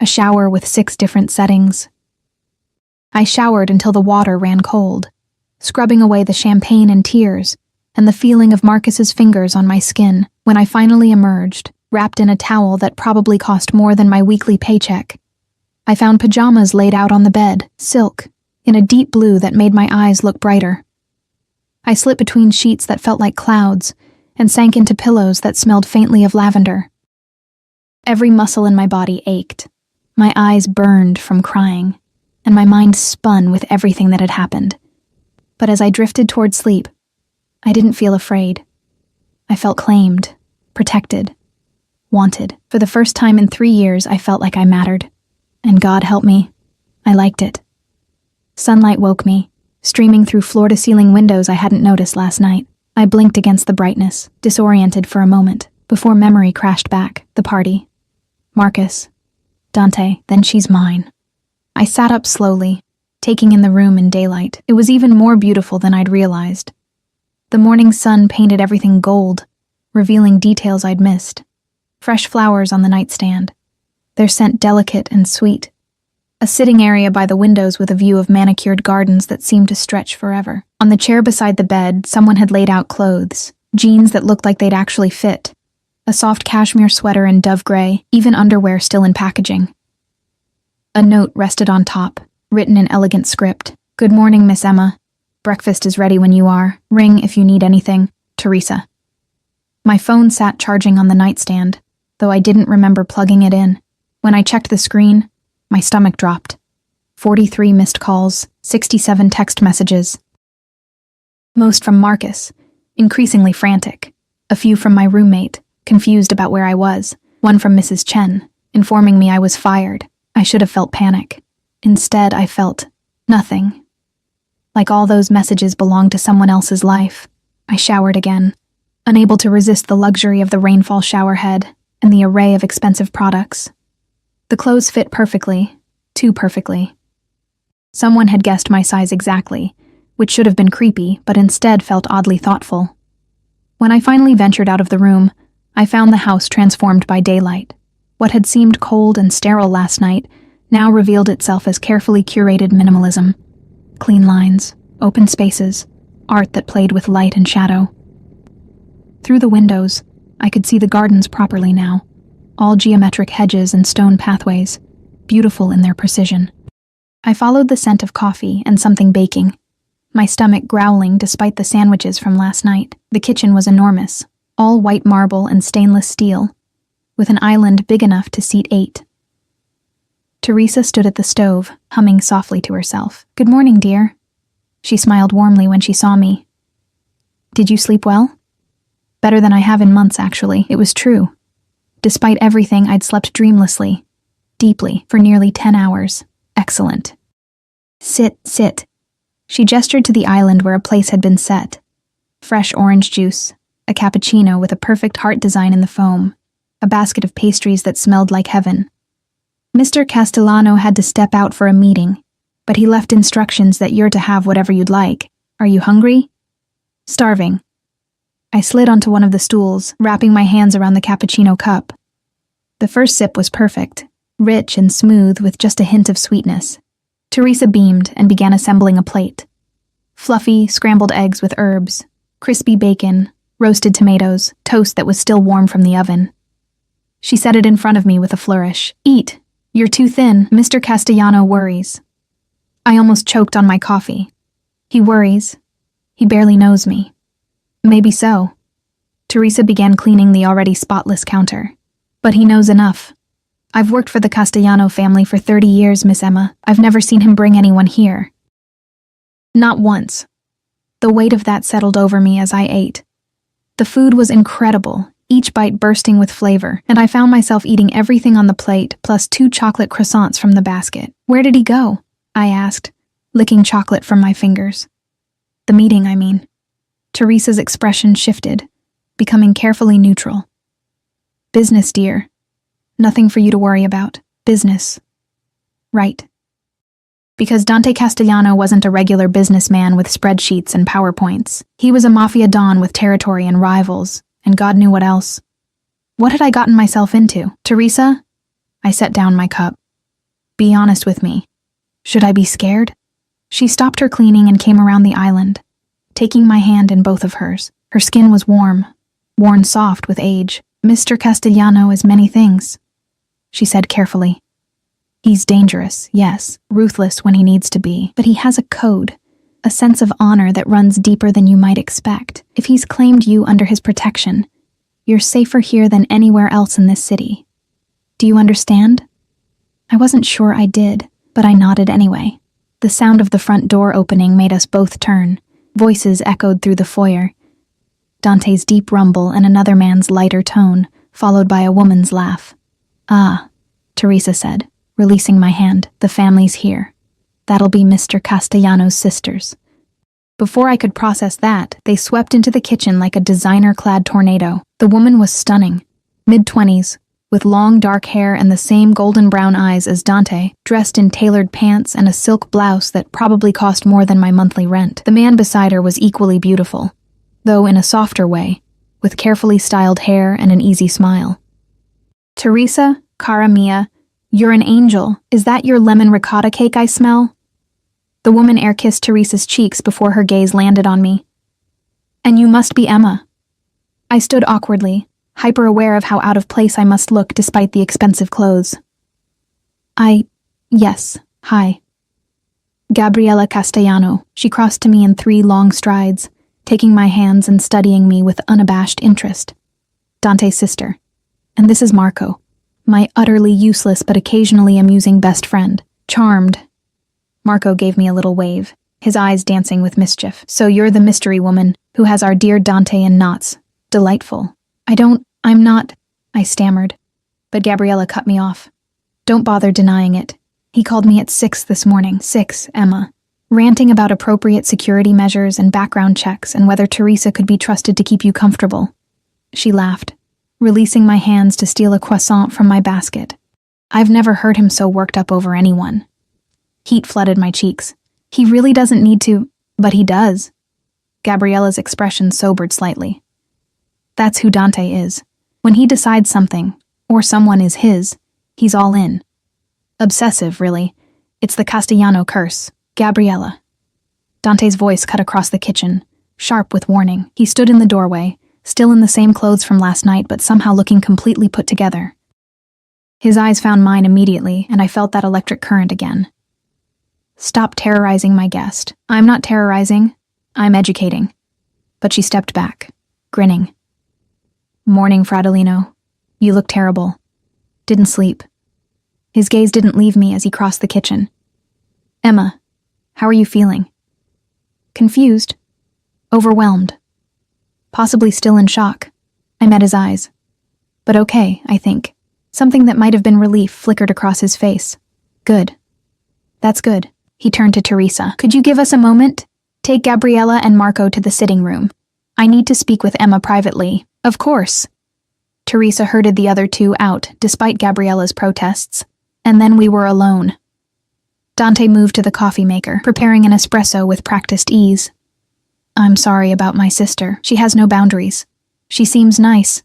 [SPEAKER 1] a shower with 6 different settings. I showered until the water ran cold, scrubbing away the champagne and tears, and the feeling of Marcus's fingers on my skin. When I finally emerged, wrapped in a towel that probably cost more than my weekly paycheck, I found pajamas laid out on the bed, silk, in a deep blue that made my eyes look brighter. I slipped between sheets that felt like clouds, and sank into pillows that smelled faintly of lavender. Every muscle in my body ached. My eyes burned from crying, and my mind spun with everything that had happened. But as I drifted toward sleep, I didn't feel afraid. I felt claimed, protected, wanted. For the first time in 3 years, I felt like I mattered. And God help me, I liked it. Sunlight woke me, streaming through floor-to-ceiling windows I hadn't noticed last night. I blinked against the brightness, disoriented for a moment, before memory crashed back. The party. Marcus. Dante. Then she's mine. I sat up slowly, taking in the room in daylight. It was even more beautiful than I'd realized. The morning sun painted everything gold, revealing details I'd missed. Fresh flowers on the nightstand, their scent delicate and sweet. A sitting area by the windows with a view of manicured gardens that seemed to stretch forever. On the chair beside the bed, someone had laid out clothes, jeans that looked like they'd actually fit, a soft cashmere sweater in dove gray, even underwear still in packaging. A note rested on top, written in elegant script. Good morning, Miss Emma. Breakfast is ready when you are. Ring if you need anything. Teresa. My phone sat charging on the nightstand, though I didn't remember plugging it in. When I checked the screen, my stomach dropped. 43 missed calls, 67 text messages. Most from Marcus, increasingly frantic. A few from my roommate, confused about where I was. One from Mrs. Chen, informing me I was fired. I should have felt panic. Instead, I felt nothing. Like all those messages belonged to someone else's life. I showered again, unable to resist the luxury of the rainfall showerhead and the array of expensive products. The clothes fit perfectly, too perfectly. Someone had guessed my size exactly, which should have been creepy, but instead felt oddly thoughtful. When I finally ventured out of the room, I found the house transformed by daylight. What had seemed cold and sterile last night now revealed itself as carefully curated minimalism. Clean lines, open spaces, art that played with light and shadow. Through the windows, I could see the gardens properly now, all geometric hedges and stone pathways, beautiful in their precision. I followed the scent of coffee and something baking, my stomach growling despite the sandwiches from last night. The kitchen was enormous, all white marble and stainless steel, with an island big enough to seat 8. Teresa stood at the stove, humming softly to herself. Good morning, dear. She smiled warmly when she saw me. Did you sleep well? Better than I have in months, actually. It was true. Despite everything, I'd slept dreamlessly, deeply, for nearly 10 hours. Excellent. Sit, sit. She gestured to the island where a place had been set. Fresh orange juice, a cappuccino with a perfect heart design in the foam, a basket of pastries that smelled like heaven. Mr. Castellano had to step out for a meeting, but he left instructions that you're to have whatever you'd like. Are you hungry? Starving. I slid onto one of the stools, wrapping my hands around the cappuccino cup. The first sip was perfect, rich and smooth with just a hint of sweetness. Teresa beamed and began assembling a plate. Fluffy, scrambled eggs with herbs, crispy bacon, roasted tomatoes, toast that was still warm from the oven. She set it in front of me with a flourish. Eat, You're too thin, Mr. Castellano worries. I almost choked on my coffee. He worries. He barely knows me. Maybe so. Teresa began cleaning the already spotless counter. But he knows enough. I've worked for the Castellano family for 30 years, Miss Emma. I've never seen him bring anyone here. Not once. The weight of that settled over me as I ate. The food was incredible, each bite bursting with flavor, and I found myself eating everything on the plate, plus 2 chocolate croissants from the basket. Where did he go? I asked, licking chocolate from my fingers. The meeting, I mean. Teresa's expression shifted, becoming carefully neutral. Business, dear. Nothing for you to worry about. Business. Right. Because Dante Castellano wasn't a regular businessman with spreadsheets and PowerPoints. He was a mafia don with territory and rivals, and God knew what else. What had I gotten myself into? Teresa? I set down my cup. Be honest with me. Should I be scared? She stopped her cleaning and came around the island, taking my hand in both of hers. Her skin was warm, worn soft with age. Mr. Castellano is many things, she said carefully. He's dangerous, yes, ruthless when he needs to be, but he has a code, a sense of honor that runs deeper than you might expect. If he's claimed you under his protection, you're safer here than anywhere else in this city. Do you understand? I wasn't sure I did, but I nodded anyway. The sound of the front door opening made us both turn. Voices echoed through the foyer. Dante's deep rumble and another man's lighter tone, followed by a woman's laugh. Ah, Teresa said, releasing my hand. The family's here. That'll be Mr. Castellano's sisters. Before I could process that, they swept into the kitchen like a designer-clad tornado. The woman was stunning, mid-20s, with long dark hair and the same golden brown eyes as Dante, dressed in tailored pants and a silk blouse that probably cost more than my monthly rent. The man beside her was equally beautiful, though in a softer way, with carefully styled hair and an easy smile. Teresa, cara mia, you're an angel. Is that your lemon ricotta cake I smell? The woman air-kissed Teresa's cheeks before her gaze landed on me. And you must be Emma. I stood awkwardly, hyper-aware of how out of place I must look despite the expensive clothes. Yes, hi. Gabriella Castellano. She crossed to me in 3 long strides, taking my hands and studying me with unabashed interest. Dante's sister. And this is Marco, my utterly useless but occasionally amusing best friend. Charmed. Marco gave me a little wave, his eyes dancing with mischief. So you're the mystery woman who has our dear Dante in knots. Delightful. I'm not, I stammered. But Gabriella cut me off. Don't bother denying it. He called me at 6 this morning. 6, Emma. Ranting about appropriate security measures and background checks and whether Teresa could be trusted to keep you comfortable. She laughed, releasing my hands to steal a croissant from my basket. I've never heard him so worked up over anyone. Heat flooded my cheeks. He really doesn't need to, but he does. Gabriella's expression sobered slightly. That's who Dante is. When he decides something, or someone is his, he's all in. Obsessive, really. It's the Castellano curse. Gabriella. Dante's voice cut across the kitchen, sharp with warning. He stood in the doorway, still in the same clothes from last night, but somehow looking completely put together. His eyes found mine immediately, and I felt that electric current again. Stop terrorizing my guest. I'm not terrorizing. I'm educating. But she stepped back, grinning. Morning, Fratellino. You look terrible. Didn't sleep. His gaze didn't leave me as he crossed the kitchen. Emma, how are you feeling? Confused. Overwhelmed. Possibly still in shock. I met his eyes. But okay, I think. Something that might have been relief flickered across his face. Good. That's good. He turned to Teresa. Could you give us a moment? Take Gabriella and Marco to the sitting room. I need to speak with Emma privately. Of course. Teresa herded the other 2 out, despite Gabriella's protests. And then we were alone. Dante moved to the coffee maker, preparing an espresso with practiced ease. I'm sorry about my sister. She has no boundaries. She seems nice.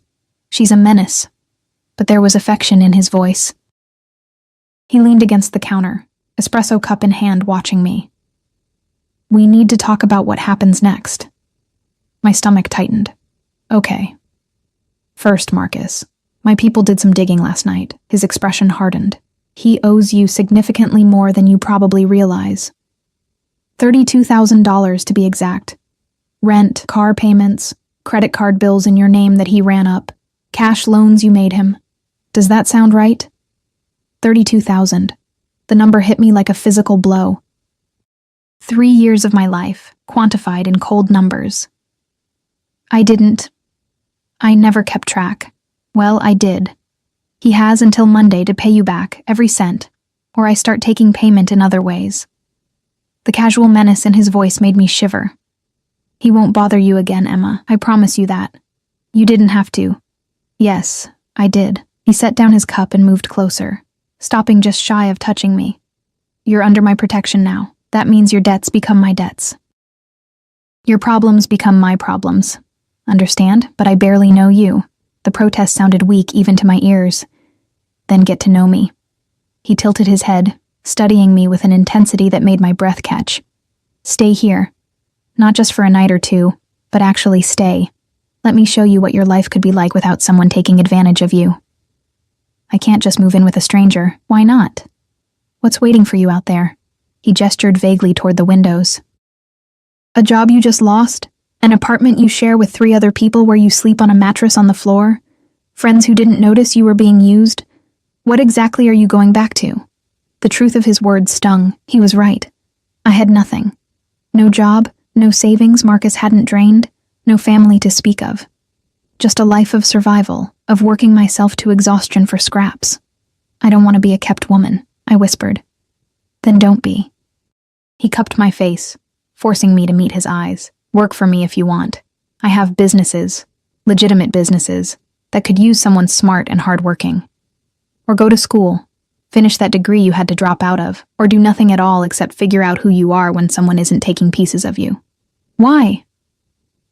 [SPEAKER 1] She's a menace. But there was affection in his voice. He leaned against the counter, espresso cup in hand, watching me. We need to talk about what happens next. My stomach tightened. Okay. First, Marcus. My people did some digging last night. His expression hardened. He owes you significantly more than you probably realize. $32,000 to be exact. Rent, car payments, credit card bills in your name that he ran up, cash loans you made him. Does that sound right? 32,000. The number hit me like a physical blow. 3 years of my life, quantified in cold numbers. I never kept track. Well, I did. He has until Monday to pay you back, every cent, or I start taking payment in other ways. The casual menace in his voice made me shiver. He won't bother you again, Emma, I promise you that. You didn't have to. Yes, I did. He set down his cup and moved closer, stopping just shy of touching me. You're under my protection now. That means your debts become my debts. Your problems become my problems. Understand? But I barely know you. The protest sounded weak even to my ears. Then get to know me. He tilted his head, studying me with an intensity that made my breath catch. Stay here. Not just for a night or two, but actually stay. Let me show you what your life could be like without someone taking advantage of you. I can't just move in with a stranger. Why not? What's waiting for you out there? He gestured vaguely toward the windows. A job you just lost? An apartment you share with 3 other people where you sleep on a mattress on the floor? Friends who didn't notice you were being used? What exactly are you going back to? The truth of his words stung. He was right. I had nothing. No job, no savings Marcus hadn't drained, no family to speak of. Just a life of survival, of working myself to exhaustion for scraps. I don't want to be a kept woman, I whispered. Then don't be. He cupped my face, forcing me to meet his eyes. Work for me if you want. I have businesses, legitimate businesses, that could use someone smart and hardworking. Or go to school, finish that degree you had to drop out of, or do nothing at all except figure out who you are when someone isn't taking pieces of you. Why?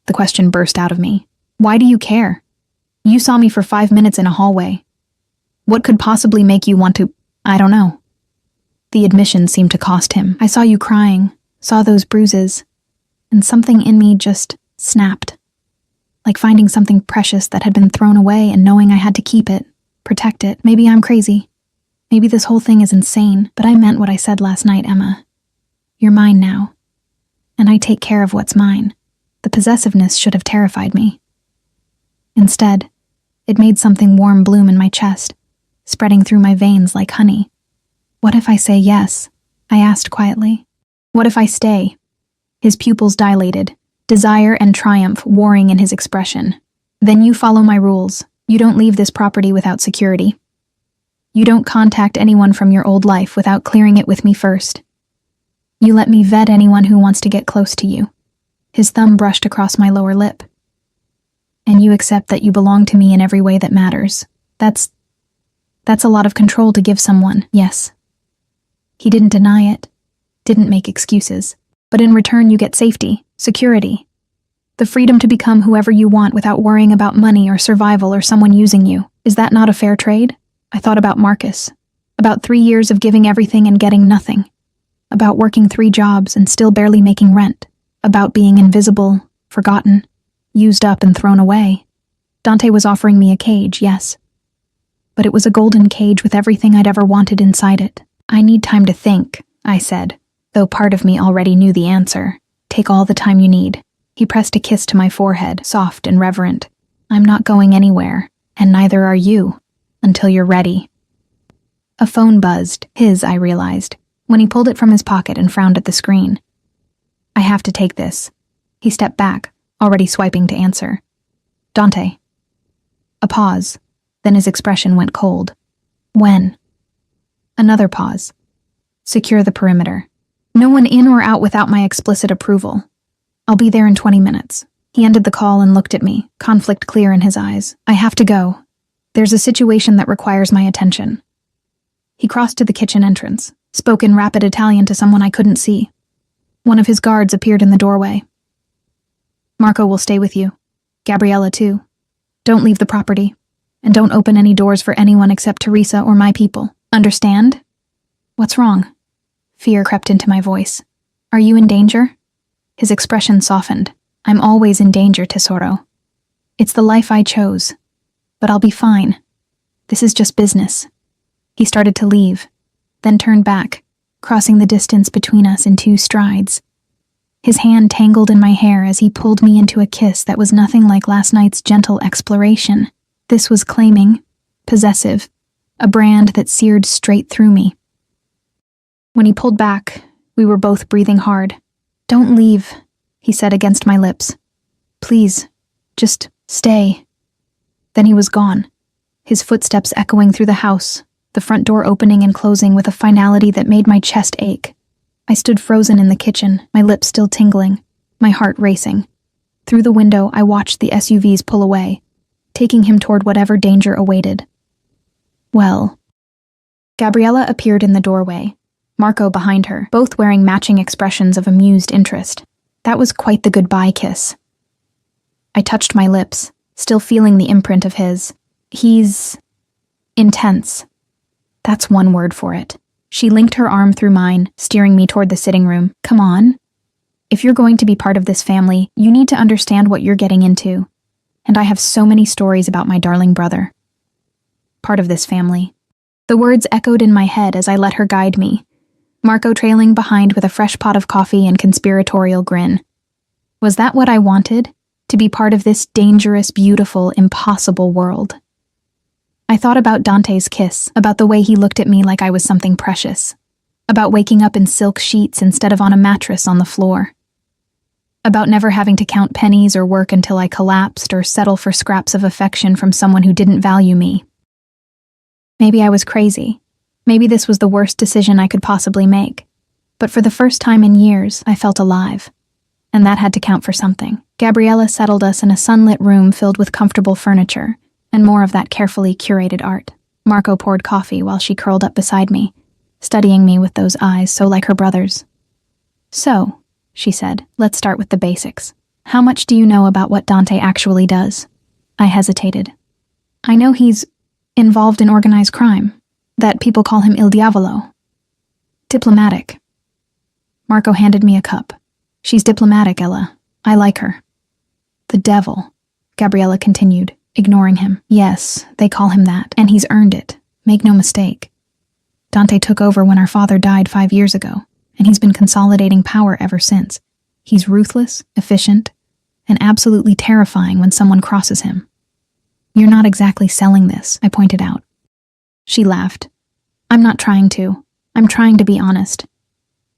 [SPEAKER 1] The question burst out of me. Why do you care? You saw me for 5 minutes in a hallway. What could possibly make you want to... I don't know. The admission seemed to cost him. I saw you crying, saw those bruises, and something in me just snapped. Like finding something precious that had been thrown away and knowing I had to keep it, protect it. Maybe I'm crazy. Maybe this whole thing is insane, but I meant what I said last night, Emma. You're mine now. And I take care of what's mine. The possessiveness should have terrified me. Instead, it made something warm bloom in my chest, spreading through my veins like honey. What if I say yes? I asked quietly. What if I stay? His pupils dilated, desire and triumph warring in his expression. Then you follow my rules. You don't leave this property without security. You don't contact anyone from your old life without clearing it with me first. You let me vet anyone who wants to get close to you. His thumb brushed across my lower lip. And you accept that you belong to me in every way that matters. That's a lot of control to give someone, yes. He didn't deny it, didn't make excuses. But in return you get safety, security. The freedom to become whoever you want without worrying about money or survival or someone using you. Is that not a fair trade? I thought about Marcus. About 3 years of giving everything and getting nothing. About working 3 jobs and still barely making rent. About being invisible, forgotten, used up and thrown away. Dante was offering me a cage, yes. But it was a golden cage with everything I'd ever wanted inside it. I need time to think, I said, though part of me already knew the answer. Take all the time you need. He pressed a kiss to my forehead, soft and reverent. I'm not going anywhere, and neither are you, until you're ready. A phone buzzed, his, I realized, when he pulled it from his pocket and frowned at the screen. I have to take this. He stepped back, already swiping to answer. Dante. A pause, then his expression went cold. When? Another pause. Secure the perimeter. No one in or out without my explicit approval. I'll be there in 20 minutes. He ended the call and looked at me, conflict clear in his eyes. I have to go. There's a situation that requires my attention. He crossed to the kitchen entrance, spoke in rapid Italian to someone I couldn't see. One of his guards appeared in the doorway. Marco will stay with you. Gabriella, too. Don't leave the property. And don't open any doors for anyone except Teresa or my people. Understand? What's wrong? Fear crept into my voice. Are you in danger? His expression softened. I'm always in danger, Tesoro. It's the life I chose. But I'll be fine. This is just business. He started to leave, then turned back, crossing the distance between us in 2 strides. His hand tangled in my hair as he pulled me into a kiss that was nothing like last night's gentle exploration. This was claiming, possessive, a brand that seared straight through me. When he pulled back, we were both breathing hard. "Don't leave," he said against my lips. "Please, just stay." Then he was gone, his footsteps echoing through the house, the front door opening and closing with a finality that made my chest ache. I stood frozen in the kitchen, my lips still tingling, my heart racing. Through the window, I watched the SUVs pull away, taking him toward whatever danger awaited. Well, Gabriella appeared in the doorway, Marco behind her, both wearing matching expressions of amused interest. That was quite the goodbye kiss. I touched my lips, still feeling the imprint of his. He's intense. That's one word for it. She linked her arm through mine, steering me toward the sitting room. "Come on. If you're going to be part of this family, you need to understand what you're getting into. And I have so many stories about my darling brother. Part of this family." The words echoed in my head as I let her guide me, Marco trailing behind with a fresh pot of coffee and conspiratorial grin. Was that what I wanted? To be part of this dangerous, beautiful, impossible world? I thought about Dante's kiss, about the way he looked at me like I was something precious, about waking up in silk sheets instead of on a mattress on the floor, about never having to count pennies or work until I collapsed or settle for scraps of affection from someone who didn't value me. Maybe I was crazy. Maybe this was the worst decision I could possibly make. But for the first time in years, I felt alive. And that had to count for something. Gabriella settled us in a sunlit room filled with comfortable furniture, and more of that carefully curated art. Marco poured coffee while she curled up beside me, studying me with those eyes so like her brother's. "So," she said, "let's start with the basics. How much do you know about what Dante actually does?" I hesitated. "I know he's involved in organized crime, that people call him Il Diavolo. Diplomatic." Marco handed me a cup. "She's diplomatic, Ella. I like her." "The devil," Gabriella continued, ignoring him. "Yes, they call him that, and he's earned it. Make no mistake. Dante took over when our father died 5 years ago, and he's been consolidating power ever since. He's ruthless, efficient, and absolutely terrifying when someone crosses him." "You're not exactly selling this," I pointed out. She laughed. "I'm not trying to. I'm trying to be honest.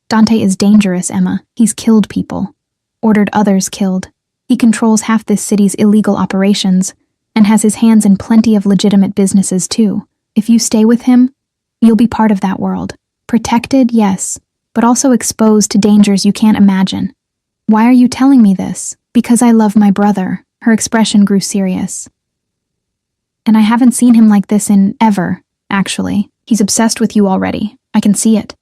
[SPEAKER 1] Dante is dangerous, Emma. He's killed people, ordered others killed. He controls half this city's illegal operations, and has his hands in plenty of legitimate businesses too. If you stay with him, you'll be part of that world. Protected, yes, but also exposed to dangers you can't imagine. Why are you telling me this?" "Because I love my brother." Her expression grew serious. "And I haven't seen him like this in ever, actually. He's obsessed with you already. I can see it.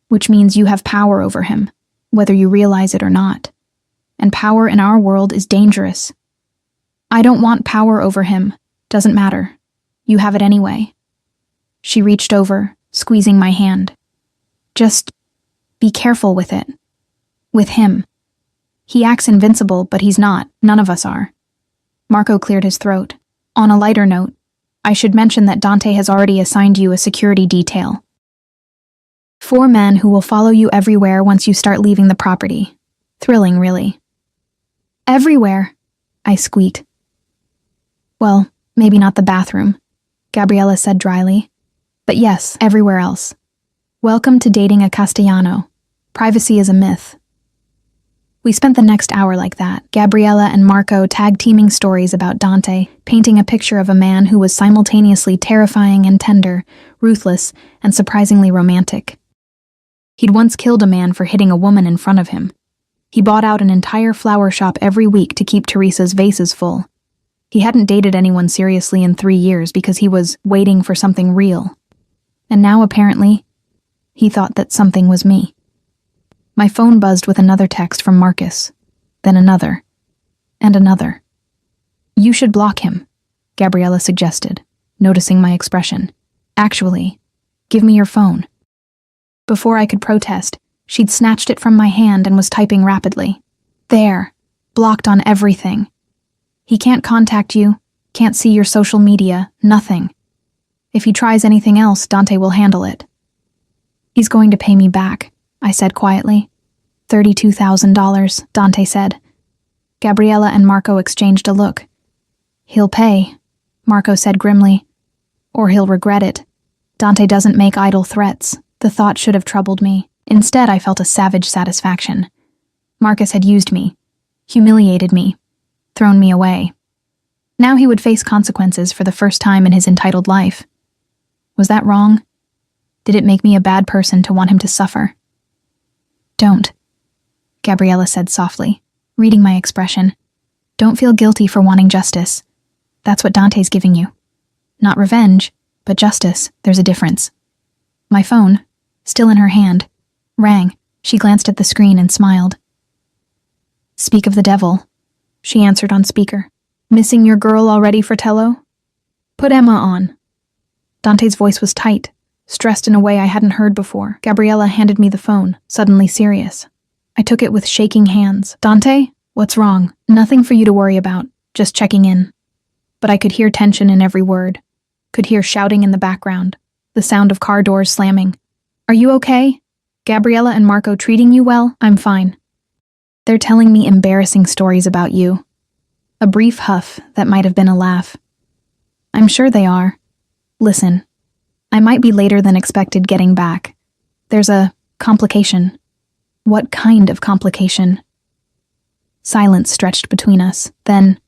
[SPEAKER 1] Which means you have power over him, whether you realize it or not. And power in our world is dangerous. I don't want power over him. Doesn't matter. You have it anyway." She reached over, squeezing my hand. "Just be careful with it. With him. He acts invincible, but he's not. None of us are." Marco cleared his throat. "On a lighter note, I should mention that Dante has already assigned you a security detail. 4 men who will follow you everywhere once you start leaving the property. Thrilling, really." "Everywhere," I squeaked. "Well, maybe not the bathroom," Gabriella said dryly. "But yes, everywhere else. Welcome to dating a Castellano. Privacy is a myth." We spent the next hour like that, Gabriella and Marco tag-teaming stories about Dante, painting a picture of a man who was simultaneously terrifying and tender, ruthless, and surprisingly romantic. He'd once killed a man for hitting a woman in front of him. He bought out an entire flower shop every week to keep Teresa's vases full. He hadn't dated anyone seriously in 3 years because he was waiting for something real. And now, apparently, he thought that something was me. My phone buzzed with another text from Marcus, then another, and another. "You should block him," Gabriella suggested, noticing my expression. "Actually, give me your phone." Before I could protest, she'd snatched it from my hand and was typing rapidly. "There, blocked on everything. He can't contact you, can't see your social media, nothing. If he tries anything else, Dante will handle it." He's going to pay me back, I said quietly. $32,000, Dante said. Gabriella and Marco exchanged a look. He'll pay, Marco said grimly. Or he'll regret it. Dante doesn't make idle threats. The thought should have troubled me. Instead, I felt a savage satisfaction. Marcus had used me, humiliated me, thrown me away. Now he would face consequences for the first time in his entitled life. Was that wrong? Did it make me a bad person to want him to suffer? Don't, Gabriella said softly, reading my expression. Don't feel guilty for wanting justice. That's what Dante's giving you. Not revenge, but justice. There's a difference. My phone, still in her hand, rang. She glanced at the screen and smiled. Speak of the devil, she answered on speaker. Missing your girl already, Fratello? Put Emma on. Dante's voice was tight, stressed in a way I hadn't heard before. Gabriella handed me the phone, suddenly serious. I took it with shaking hands. Dante, what's wrong? Nothing for you to worry about, just checking in. But I could hear tension in every word, could hear shouting in the background, the sound of car doors slamming. Are you okay? Gabriella and Marco treating you well? I'm fine. They're telling me embarrassing stories about you. A brief huff that might have been a laugh. I'm sure they are. Listen, I might be later than expected getting back. There's a complication. What kind of complication? Silence stretched between us. Then,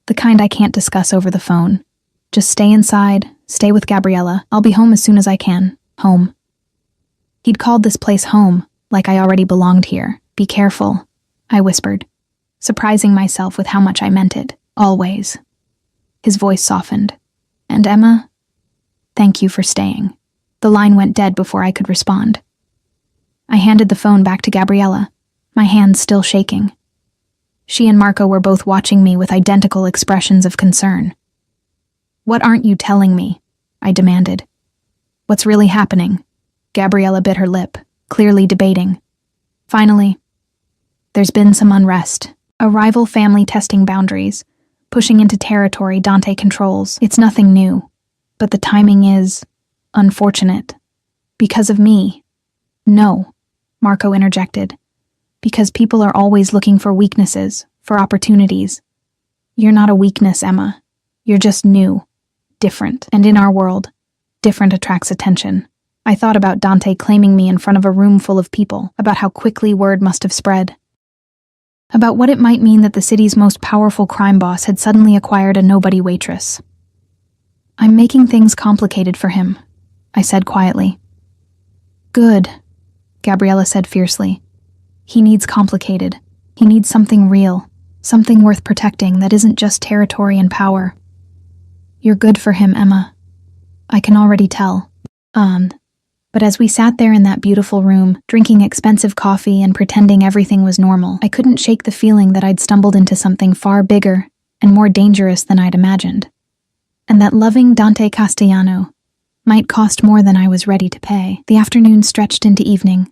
[SPEAKER 1] the kind I can't discuss over the phone. Just stay inside, stay with Gabriella. I'll be home as soon as I can. Home. He'd called this place home, like I already belonged here. Be careful, I whispered, surprising myself with how much I meant it. Always. His voice softened. And Emma? Thank you for staying. The line went dead before I could respond. I handed the phone back to Gabriella, my hands still shaking. She and Marco were both watching me with identical expressions of concern. What aren't you telling me? I demanded. What's really happening? Gabriella bit her lip, clearly debating. Finally, there's been some unrest. A rival family testing boundaries, pushing into territory Dante controls. It's nothing new, but the timing is unfortunate. Because of me. No, Marco interjected. Because people are always looking for weaknesses, for opportunities. You're not a weakness, Emma. You're just new, different, and in our world, different attracts attention. I thought about Dante claiming me in front of a room full of people, about how quickly word must have spread. About what it might mean that the city's most powerful crime boss had suddenly acquired a nobody waitress. I'm making things complicated for him, I said quietly. Good, Gabriella said fiercely. He needs complicated. He needs something real, something worth protecting that isn't just territory and power. You're good for him, Emma. I can already tell. But as we sat there in that beautiful room, drinking expensive coffee and pretending everything was normal, I couldn't shake the feeling that I'd stumbled into something far bigger and more dangerous than I'd imagined. And that loving Dante Castellano might cost more than I was ready to pay. The afternoon stretched into evening,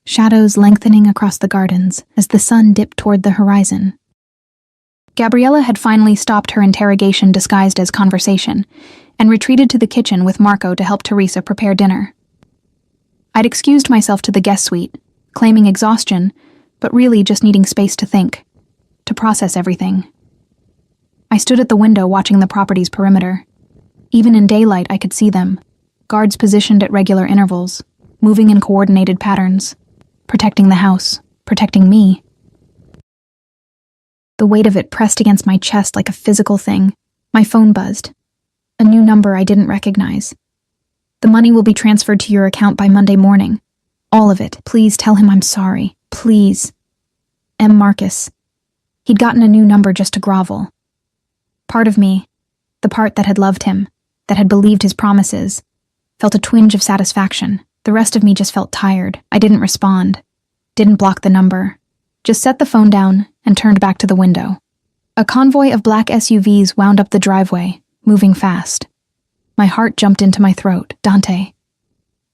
[SPEAKER 1] shadows lengthening across the gardens as the sun dipped toward the horizon. Gabriella had finally stopped her interrogation disguised as conversation and retreated to the kitchen with Marco to help Teresa prepare dinner. I'd excused myself to the guest suite, claiming exhaustion, but really just needing space to think, to process everything. I stood at the window watching the property's perimeter. Even in daylight, I could see them, guards positioned at regular intervals, moving in coordinated patterns, protecting the house, protecting me. The weight of it pressed against my chest like a physical thing. My phone buzzed. A new number I didn't recognize. The money will be transferred to your account by Monday morning. All of it. Please tell him I'm sorry. Please. M. Marcus. He'd gotten a new number just to grovel. Part of me, the part that had loved him, that had believed his promises, felt a twinge of satisfaction. The rest of me just felt tired. I didn't respond. Didn't block the number. Just set the phone down and turned back to the window. A convoy of black SUVs wound up the driveway, moving fast. My heart jumped into my throat. Dante.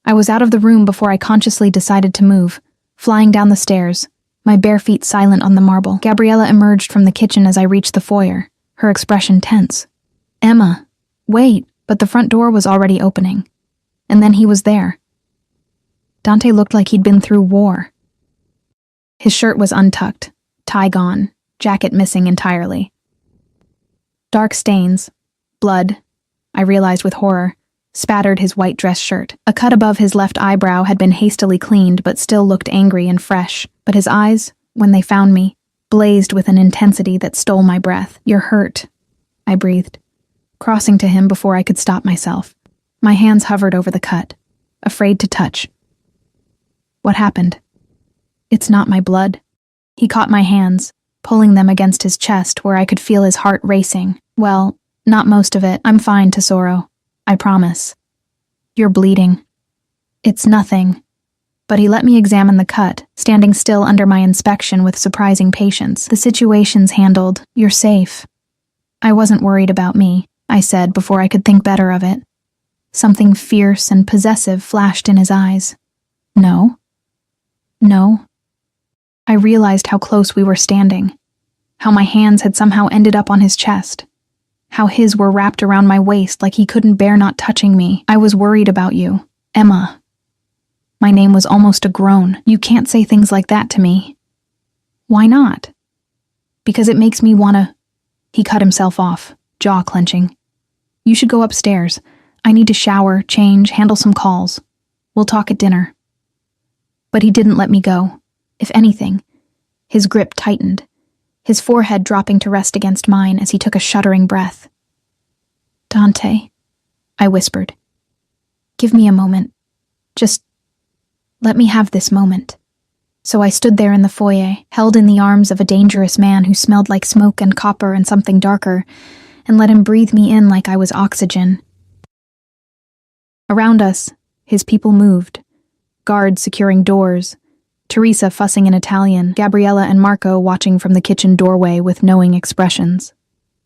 [SPEAKER 1] I was out of the room before I consciously decided to move, flying down the stairs, my bare feet silent on the marble. Gabriella emerged from the kitchen as I reached the foyer, her expression tense. Emma, wait, but the front door was already opening. And then he was there. Dante looked like he'd been through war. His shirt was untucked, tie gone, jacket missing entirely. Dark stains, blood, I realized with horror, spattered his white dress shirt. A cut above his left eyebrow had been hastily cleaned but still looked angry and fresh. But his eyes, when they found me, blazed with an intensity that stole my breath. "You're hurt," I breathed, crossing to him before I could stop myself. My hands hovered over the cut, afraid to touch. "What happened?" "It's not my blood." He caught my hands, pulling them against his chest where I could feel his heart racing. "Well, not most of it. I'm fine, Tesoro. I promise." "You're bleeding." "It's nothing." But he let me examine the cut, standing still under my inspection with surprising patience. "The situation's handled. You're safe." "I wasn't worried about me," I said before I could think better of it. Something fierce and possessive flashed in his eyes. "No?" "No." I realized how close we were standing, how my hands had somehow ended up on his chest, how his were wrapped around my waist like he couldn't bear not touching me. "I was worried about you, Emma." My name was almost a groan. "You can't say things like that to me." "Why not?" "Because it makes me wanna—" He cut himself off, jaw clenching. "You should go upstairs. I need to shower, change, handle some calls. We'll talk at dinner." But he didn't let me go. If anything, his grip tightened, his forehead dropping to rest against mine as he took a shuddering breath. "Dante," I whispered. "Give me a moment. Just let me have this moment." So I stood there in the foyer, held in the arms of a dangerous man who smelled like smoke and copper and something darker, and let him breathe me in like I was oxygen. Around us, his people moved, guards securing doors, Teresa fussing in Italian, Gabriella and Marco watching from the kitchen doorway with knowing expressions.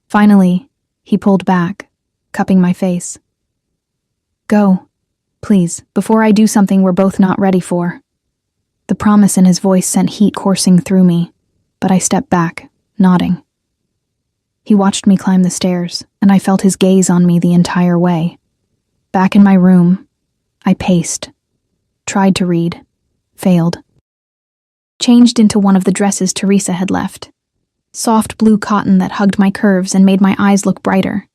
[SPEAKER 1] Finally, he pulled back, cupping my face. "Go, please, before I do something we're both not ready for." The promise in his voice sent heat coursing through me, but I stepped back, nodding. He watched me climb the stairs, and I felt his gaze on me the entire way. Back in my room, I paced, tried to read, failed. Changed into one of the dresses Teresa had left. Soft blue cotton that hugged my curves and made my eyes look brighter.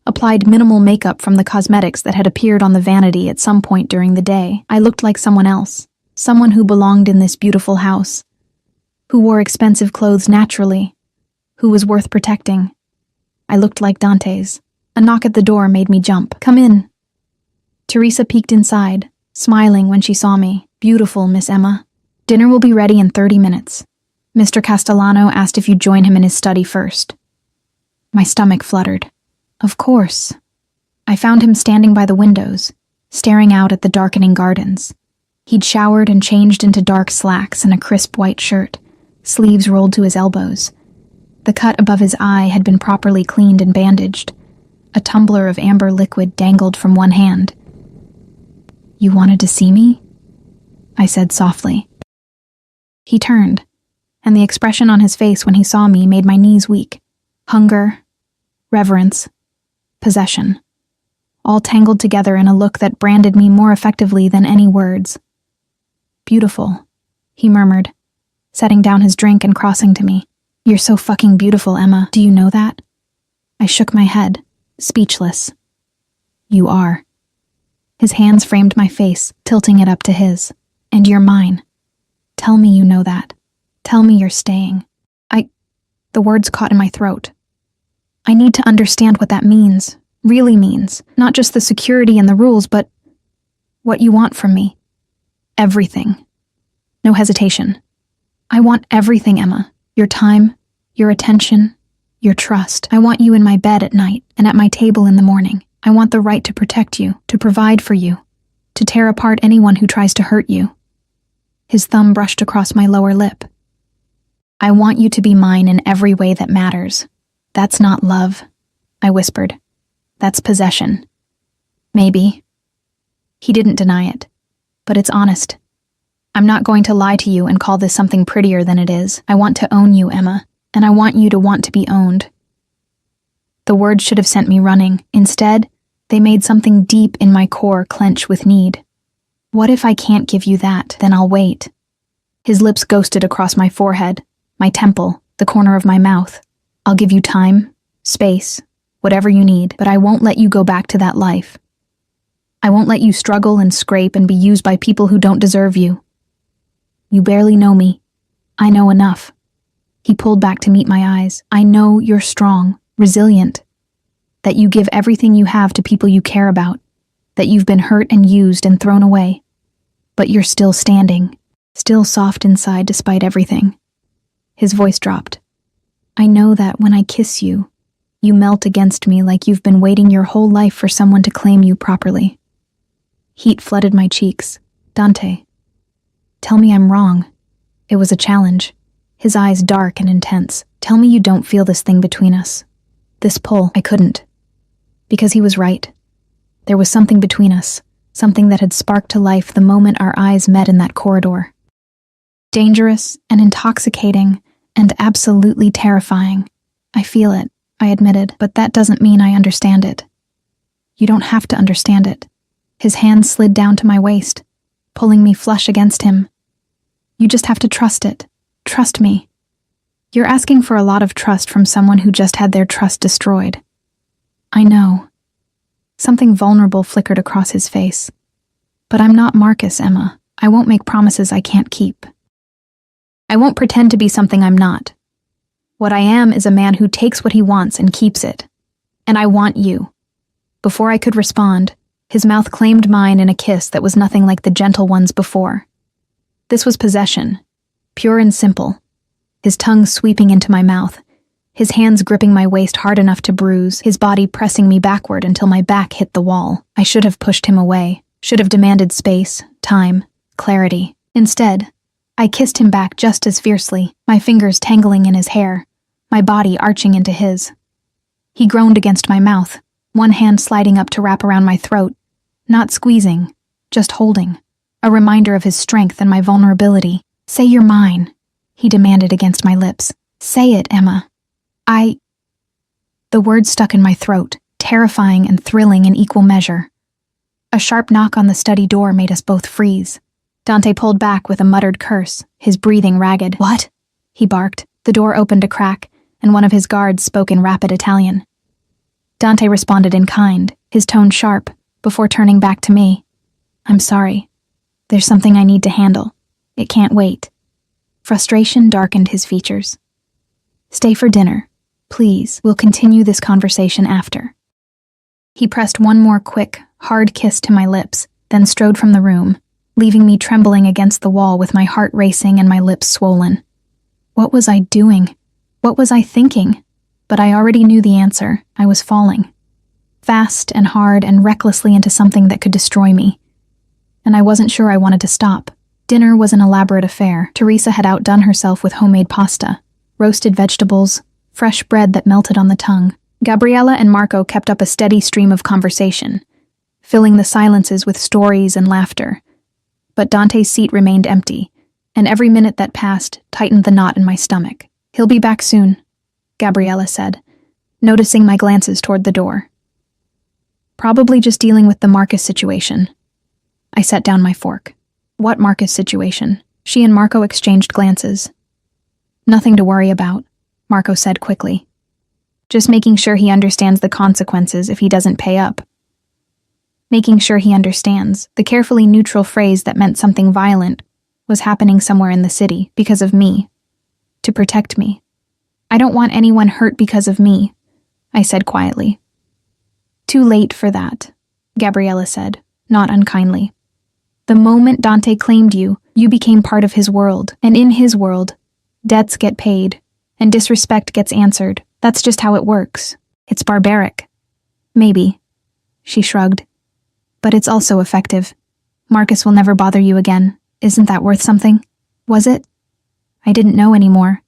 [SPEAKER 1] Applied minimal makeup from the cosmetics that had appeared on the vanity at some point during the day. I looked like someone else, someone who belonged in this beautiful house, who wore expensive clothes naturally, who was worth protecting. I looked like Dante's. A knock at the door made me jump. "Come in." Teresa peeked inside, smiling when she saw me. "Beautiful, Miss Emma. Dinner will be ready in 30 minutes. Mr. Castellano asked if you'd join him in his study first." My stomach fluttered. Of course. I found him standing by the windows, staring out at the darkening gardens. He'd showered and changed into dark slacks and a crisp white shirt, sleeves rolled to his elbows. The cut above his eye had been properly cleaned and bandaged. A tumbler of amber liquid dangled from one hand. "You wanted to see me?" I said softly. He turned, and the expression on his face when he saw me made my knees weak. Hunger, reverence, possession, all tangled together in a look that branded me more effectively than any words. "Beautiful," he murmured, setting down his drink and crossing to me. "You're so fucking beautiful, Emma. Do you know that?" I shook my head, speechless. "You are." His hands framed my face, tilting it up to his. "And you're mine. Tell me you know that. Tell me you're staying." The words caught in my throat. "I need to understand what that means, really means. Not just the security and the rules, but what you want from me. Everything." No hesitation. "I want everything, Emma. Your time, your attention, your trust. I want you in my bed at night and at my table in the morning. I want the right to protect you, to provide for you, to tear apart anyone who tries to hurt you." His thumb brushed across my lower lip. "I want you to be mine in every way that matters. That's not love," I whispered. "That's possession." "Maybe." He didn't deny it. "But it's honest. I'm not going to lie to you and call this something prettier than it is. I want to own you, Emma, and I want you to want to be owned." The words should have sent me running. Instead, they made something deep in my core clench with need. What if I can't give you that? Then I'll wait. His lips ghosted across my forehead, my temple, the corner of my mouth. I'll give you time, space, whatever you need, but I won't let you go back to that life. I won't let you struggle and scrape and be used by people who don't deserve you. You barely know me. I know enough. He pulled back to meet my eyes. I know you're strong, resilient, that you give everything you have to people you care about, that you've been hurt and used and thrown away. But you're still standing, still soft inside despite everything. His voice dropped. I know that when I kiss you, you melt against me like you've been waiting your whole life for someone to claim you properly. Heat flooded my cheeks. Dante, tell me I'm wrong. It was a challenge. His eyes dark and intense. Tell me you don't feel this thing between us. This pull. I couldn't. Because he was right. There was something between us, something that had sparked to life the moment our eyes met in that corridor. Dangerous and intoxicating and absolutely terrifying. I feel it, I admitted, but that doesn't mean I understand it. You don't have to understand it. His hand slid down to my waist, pulling me flush against him. You just have to trust it. Trust me. You're asking for a lot of trust from someone who just had their trust destroyed. I know. Something vulnerable flickered across his face. But I'm not Marcus, Emma. I won't make promises I can't keep. I won't pretend to be something I'm not. What I am is a man who takes what he wants and keeps it. And I want you. Before I could respond, his mouth claimed mine in a kiss that was nothing like the gentle ones before. This was possession, pure and simple. His tongue sweeping into my mouth, his hands gripping my waist hard enough to bruise, his body pressing me backward until my back hit the wall. I should have pushed him away, should have demanded space, time, clarity. Instead, I kissed him back just as fiercely, my fingers tangling in his hair, my body arching into his. He groaned against my mouth, one hand sliding up to wrap around my throat, not squeezing, just holding, a reminder of his strength and my vulnerability. Say you're mine, he demanded against my lips. Say it, Emma. The words stuck in my throat, terrifying and thrilling in equal measure. A sharp knock on the study door made us both freeze. Dante pulled back with a muttered curse, his breathing ragged. What? He barked. The door opened a crack, and one of his guards spoke in rapid Italian. Dante responded in kind, his tone sharp, before turning back to me. I'm sorry. There's something I need to handle. It can't wait. Frustration darkened his features. Stay for dinner. Please, we'll continue this conversation after. He pressed one more quick, hard kiss to my lips, then strode from the room, leaving me trembling against the wall with my heart racing and my lips swollen. What was I doing? What was I thinking? But I already knew the answer. I was falling. Fast and hard and recklessly into something that could destroy me. And I wasn't sure I wanted to stop. Dinner was an elaborate affair. Teresa had outdone herself with homemade pasta, roasted vegetables, fresh bread that melted on the tongue. Gabriella and Marco kept up a steady stream of conversation, filling the silences with stories and laughter. But Dante's seat remained empty, and every minute that passed tightened the knot in my stomach. He'll be back soon, Gabriella said, noticing my glances toward the door. Probably just dealing with the Marcus situation. I set down my fork. What Marcus situation? She and Marco exchanged glances. Nothing to worry about, Marco said quickly. Just making sure he understands the consequences if he doesn't pay up. Making sure he understands, the carefully neutral phrase that meant something violent was happening somewhere in the city because of me. To protect me. I don't want anyone hurt because of me, I said quietly. Too late for that, Gabriella said, not unkindly. The moment Dante claimed you, you became part of his world, and in his world, debts get paid, and disrespect gets answered. That's just how it works. It's barbaric. Maybe, she shrugged. But it's also effective. Marcus will never bother you again. Isn't that worth something? Was it? I didn't know anymore.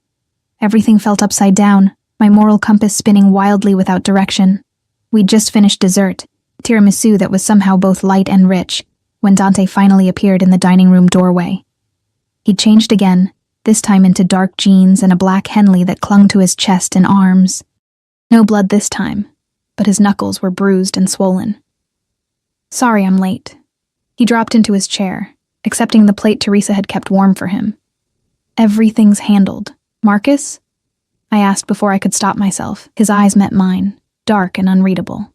[SPEAKER 1] Everything felt upside down, my moral compass spinning wildly without direction. We'd just finished dessert, tiramisu that was somehow both light and rich, when Dante finally appeared in the dining room doorway. He'd changed again, this time into dark jeans and a black Henley that clung to his chest and arms. No blood this time, but his knuckles were bruised and swollen. Sorry I'm late. He dropped into his chair, accepting the plate Teresa had kept warm for him. Everything's handled. Marcus? I asked before I could stop myself. His eyes met mine, dark and unreadable.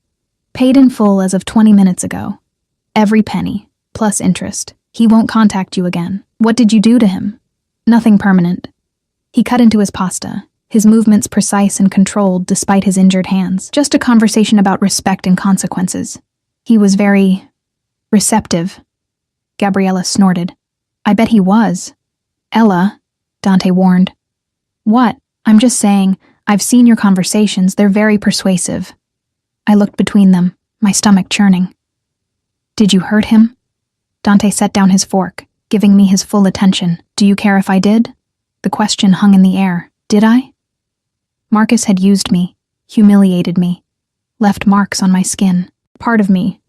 [SPEAKER 1] Paid in full as of 20 minutes ago. Every penny, plus interest. He won't contact you again. What did you do to him? Nothing permanent. He cut into his pasta, his movements precise and controlled despite his injured hands. Just a conversation about respect and consequences. He was very receptive. Gabriella snorted. I bet he was. Ella, Dante warned. What? I'm just saying, I've seen your conversations, they're very persuasive. I looked between them, my stomach churning. Did you hurt him? Dante set down his fork, giving me his full attention. Do you care if I did? The question hung in the air. Did I? Marcus had used me, humiliated me, left marks on my skin. Part of me,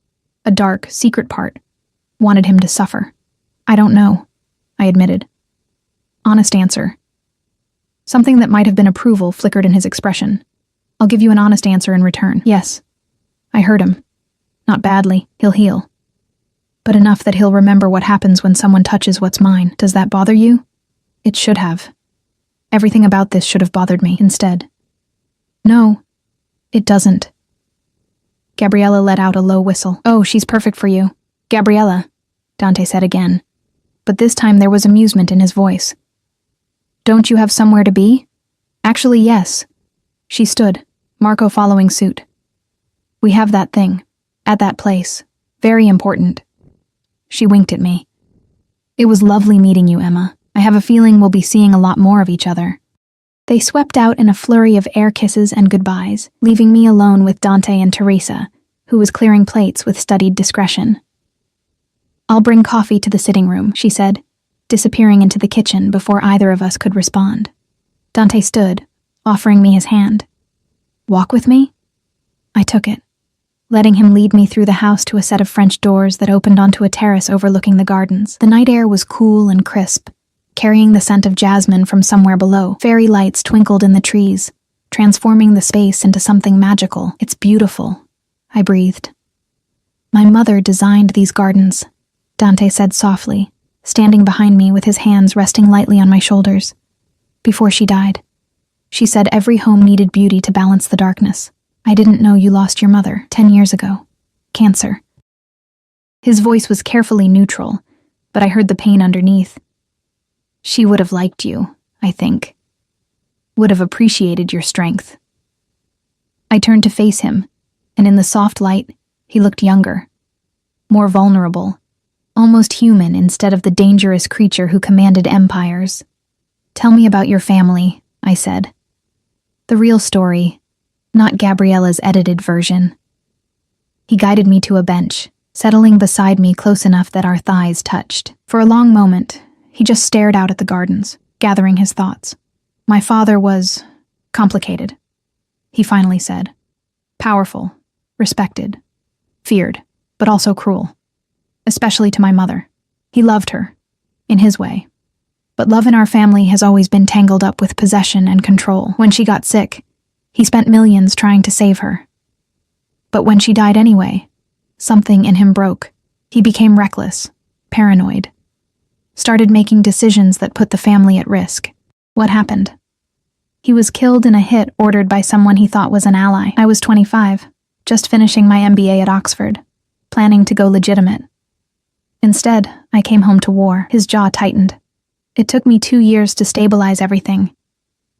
[SPEAKER 1] a dark, secret part, wanted him to suffer. I don't know, I admitted. Honest answer. Something that might have been approval flickered in his expression. I'll give you an honest answer in return. Yes. I hurt him. Not badly, he'll heal. But enough that he'll remember what happens when someone touches what's mine. Does that bother you? It should have. Everything about this should have bothered me instead. No, it doesn't. Gabriella let out a low whistle. Oh, she's perfect for you. Gabriella, Dante said again. But this time there was amusement in his voice. Don't you have somewhere to be? Actually, yes. She stood, Marco following suit. We have that thing, at that place. Very important. She winked at me. It was lovely meeting you, Emma. I have a feeling we'll be seeing a lot more of each other. They swept out in a flurry of air kisses and goodbyes, leaving me alone with Dante and Teresa, who was clearing plates with studied discretion. I'll bring coffee to the sitting room, she said, disappearing into the kitchen before either of us could respond. Dante stood, offering me his hand. Walk with me? I took it, letting him lead me through the house to a set of French doors that opened onto a terrace overlooking the gardens. The night air was cool and crisp, carrying the scent of jasmine from somewhere below. Fairy lights twinkled in the trees, transforming the space into something magical. It's beautiful, I breathed. My mother designed these gardens, Dante said softly, standing behind me with his hands resting lightly on my shoulders. Before she died, she said every home needed beauty to balance the darkness. I didn't know you lost your mother 10 years ago. Cancer. His voice was carefully neutral, but I heard the pain underneath. She would have liked you, I think. Would have appreciated your strength. I turned to face him, and in the soft light, he looked younger, more vulnerable, almost human instead of the dangerous creature who commanded empires. Tell me about your family, I said. The real story, not Gabriella's edited version. He guided me to a bench, settling beside me close enough that our thighs touched. For a long moment, he just stared out at the gardens, gathering his thoughts. My father was complicated, he finally said. Powerful, respected, feared, but also cruel. Especially to my mother. He loved her, in his way. But love in our family has always been tangled up with possession and control. When she got sick, he spent millions trying to save her. But when she died anyway, something in him broke. He became reckless, paranoid. Started making decisions that put the family at risk. What happened? He was killed in a hit ordered by someone he thought was an ally. I was 25, just finishing my MBA at Oxford, planning to go legitimate. Instead, I came home to war. His jaw tightened. It took me 2 years to stabilize everything,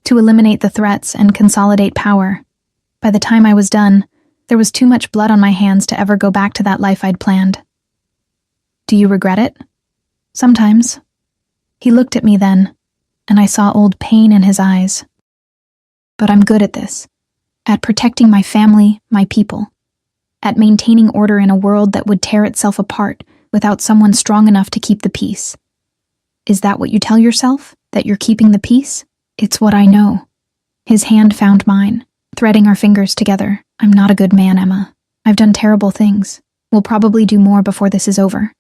[SPEAKER 1] to eliminate the threats and consolidate power. By the time I was done, there was too much blood on my hands to ever go back to that life I'd planned. Do you regret it? Sometimes. He looked at me then, and I saw old pain in his eyes. But I'm good at this, at protecting my family, my people, at maintaining order in a world that would tear itself apart without someone strong enough to keep the peace. Is that what you tell yourself? That you're keeping the peace? It's what I know. His hand found mine, threading our fingers together. I'm not a good man, Emma. I've done terrible things. We'll probably do more before this is over.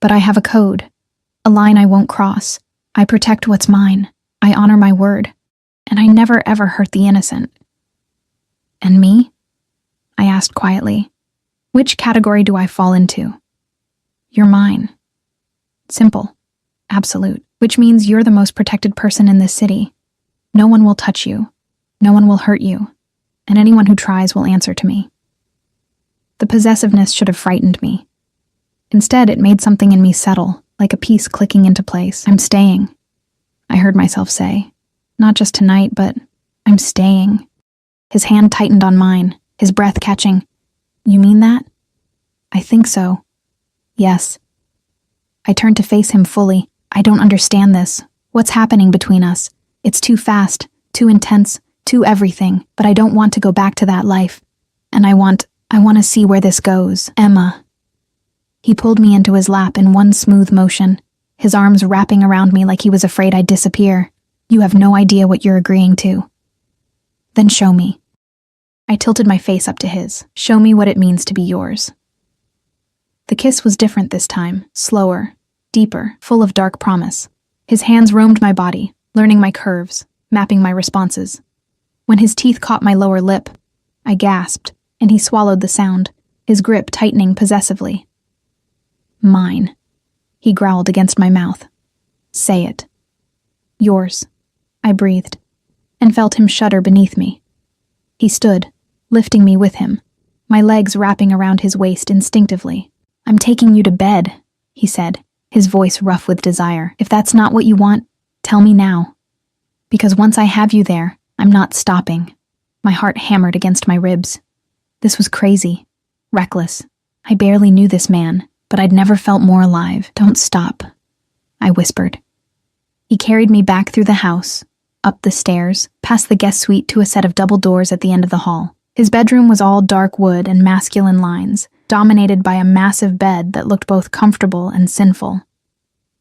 [SPEAKER 1] But I have a code, a line I won't cross. I protect what's mine. I honor my word. And I never ever hurt the innocent. And me? I asked quietly. Which category do I fall into? You're mine. Simple. Absolute. Which means you're the most protected person in this city. No one will touch you. No one will hurt you. And anyone who tries will answer to me. The possessiveness should have frightened me. Instead, it made something in me settle, like a piece clicking into place. I'm staying, I heard myself say. Not just tonight, but I'm staying. His hand tightened on mine, his breath catching. You mean that? I think so. Yes. I turned to face him fully. I don't understand this. What's happening between us? It's too fast, too intense, too everything, but I don't want to go back to that life. And I want to see where this goes. Emma. He pulled me into his lap in one smooth motion, his arms wrapping around me like he was afraid I'd disappear. You have no idea what you're agreeing to. Then show me. I tilted my face up to his. Show me what it means to be yours. The kiss was different this time, slower, deeper, full of dark promise. His hands roamed my body, learning my curves, mapping my responses. When his teeth caught my lower lip, I gasped, and he swallowed the sound, his grip tightening possessively. Mine, he growled against my mouth. Say it. Yours, I breathed, and felt him shudder beneath me. He stood, lifting me with him, my legs wrapping around his waist instinctively. I'm taking you to bed, he said, his voice rough with desire. If that's not what you want, tell me now. Because once I have you there, I'm not stopping. My heart hammered against my ribs. This was crazy, reckless. I barely knew this man, but I'd never felt more alive. Don't stop, I whispered. He carried me back through the house, up the stairs, past the guest suite to a set of double doors at the end of the hall. His bedroom was all dark wood and masculine lines, dominated by a massive bed that looked both comfortable and sinful.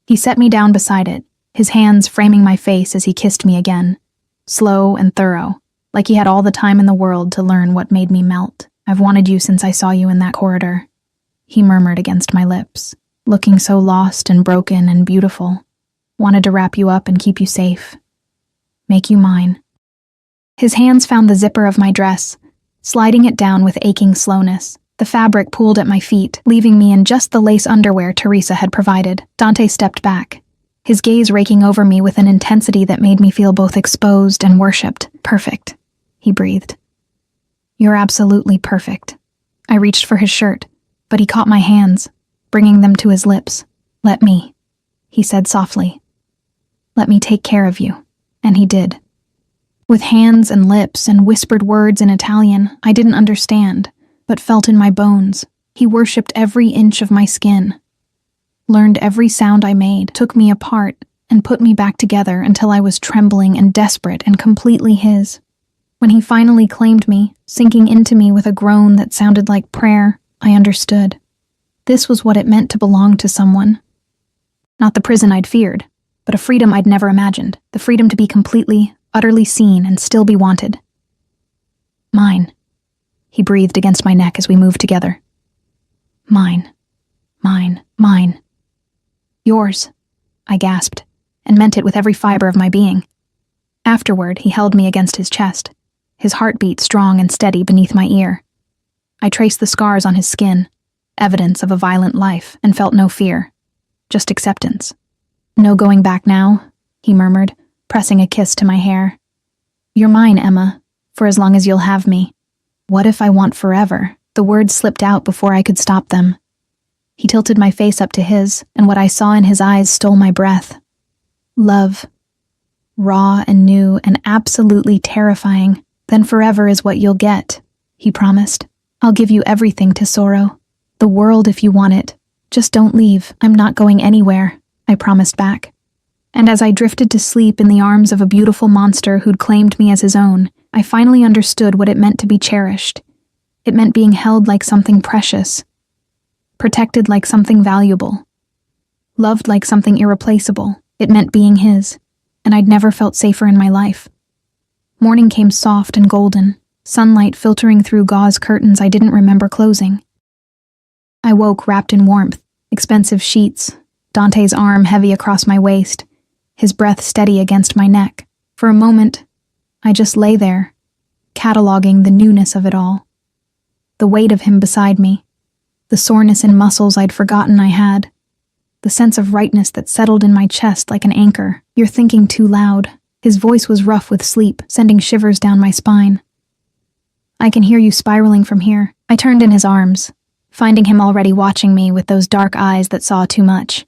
[SPEAKER 1] He set me down beside it, his hands framing my face as he kissed me again, slow and thorough, like he had all the time in the world to learn what made me melt. I've wanted you since I saw you in that corridor, he murmured against my lips, looking so lost and broken and beautiful. Wanted to wrap you up and keep you safe. Make you mine. His hands found the zipper of my dress, sliding it down with aching slowness. The fabric pooled at my feet, leaving me in just the lace underwear Teresa had provided. Dante stepped back, his gaze raking over me with an intensity that made me feel both exposed and worshipped. Perfect, he breathed. You're absolutely perfect. I reached for his shirt, but he caught my hands, bringing them to his lips. Let me, he said softly. Let me take care of you. And he did. With hands and lips and whispered words in Italian I didn't understand, but felt in my bones. He worshipped every inch of my skin, learned every sound I made, took me apart, and put me back together until I was trembling and desperate and completely his. When he finally claimed me, sinking into me with a groan that sounded like prayer, I understood. This was what it meant to belong to someone. Not the prison I'd feared, but a freedom I'd never imagined, the freedom to be completely, utterly seen and still be wanted. Mine, he breathed against my neck as we moved together. Mine, mine, mine. Yours, I gasped, and meant it with every fiber of my being. Afterward, he held me against his chest, his heartbeat strong and steady beneath my ear. I traced the scars on his skin, evidence of a violent life, and felt no fear, just acceptance. No going back now, he murmured, pressing a kiss to my hair. You're mine, Emma, for as long as you'll have me. What if I want forever? The words slipped out before I could stop them. He tilted my face up to his, and what I saw in his eyes stole my breath. Love. Raw and new and absolutely terrifying. Then forever is what you'll get, he promised. I'll give you everything, Tesoro. The world if you want it. Just don't leave. I'm not going anywhere, I promised back. And as I drifted to sleep in the arms of a beautiful monster who'd claimed me as his own, I finally understood what it meant to be cherished. It meant being held like something precious, protected like something valuable, loved like something irreplaceable. It meant being his, and I'd never felt safer in my life. Morning came soft and golden, sunlight filtering through gauze curtains I didn't remember closing. I woke wrapped in warmth, expensive sheets, Dante's arm heavy across my waist, his breath steady against my neck. For a moment, I just lay there, cataloging the newness of it all. The weight of him beside me, the soreness in muscles I'd forgotten I had, the sense of rightness that settled in my chest like an anchor. "You're thinking too loud." His voice was rough with sleep, sending shivers down my spine. "I can hear you spiraling from here." I turned in his arms, finding him already watching me with those dark eyes that saw too much.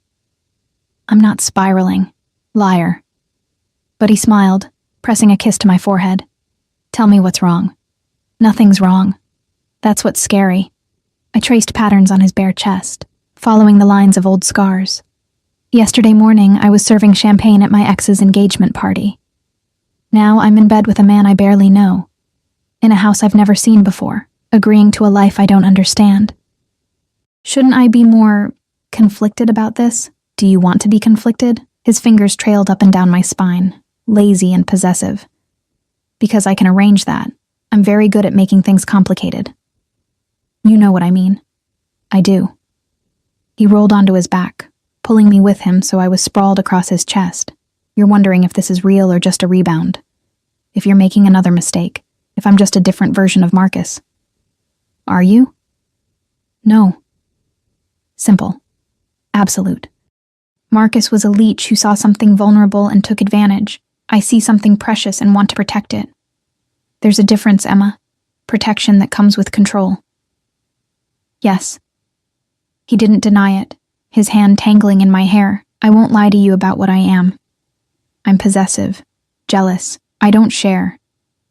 [SPEAKER 1] "I'm not spiraling. Liar." But he smiled, pressing a kiss to my forehead. "Tell me what's wrong." "Nothing's wrong. That's what's scary." I traced patterns on his bare chest, following the lines of old scars. "Yesterday morning, I was serving champagne at my ex's engagement party. Now I'm in bed with a man I barely know, in a house I've never seen before, agreeing to a life I don't understand. Shouldn't I be more conflicted about this? Do you want to be conflicted?" His fingers trailed up and down my spine, lazy and possessive. "Because I can arrange that. I'm very good at making things complicated." "You know what I mean." "I do." He rolled onto his back, pulling me with him so I was sprawled across his chest. "You're wondering if this is real or just a rebound. If you're making another mistake. If I'm just a different version of Marcus." "Are you?" "No." Simple. Absolute. Marcus was a leech who saw something vulnerable and took advantage. I see something precious and want to protect it. There's a difference, Emma. Protection that comes with control. "Yes." He didn't deny it, his hand tangling in my hair. "I won't lie to you about what I am. I'm possessive, jealous. I don't share,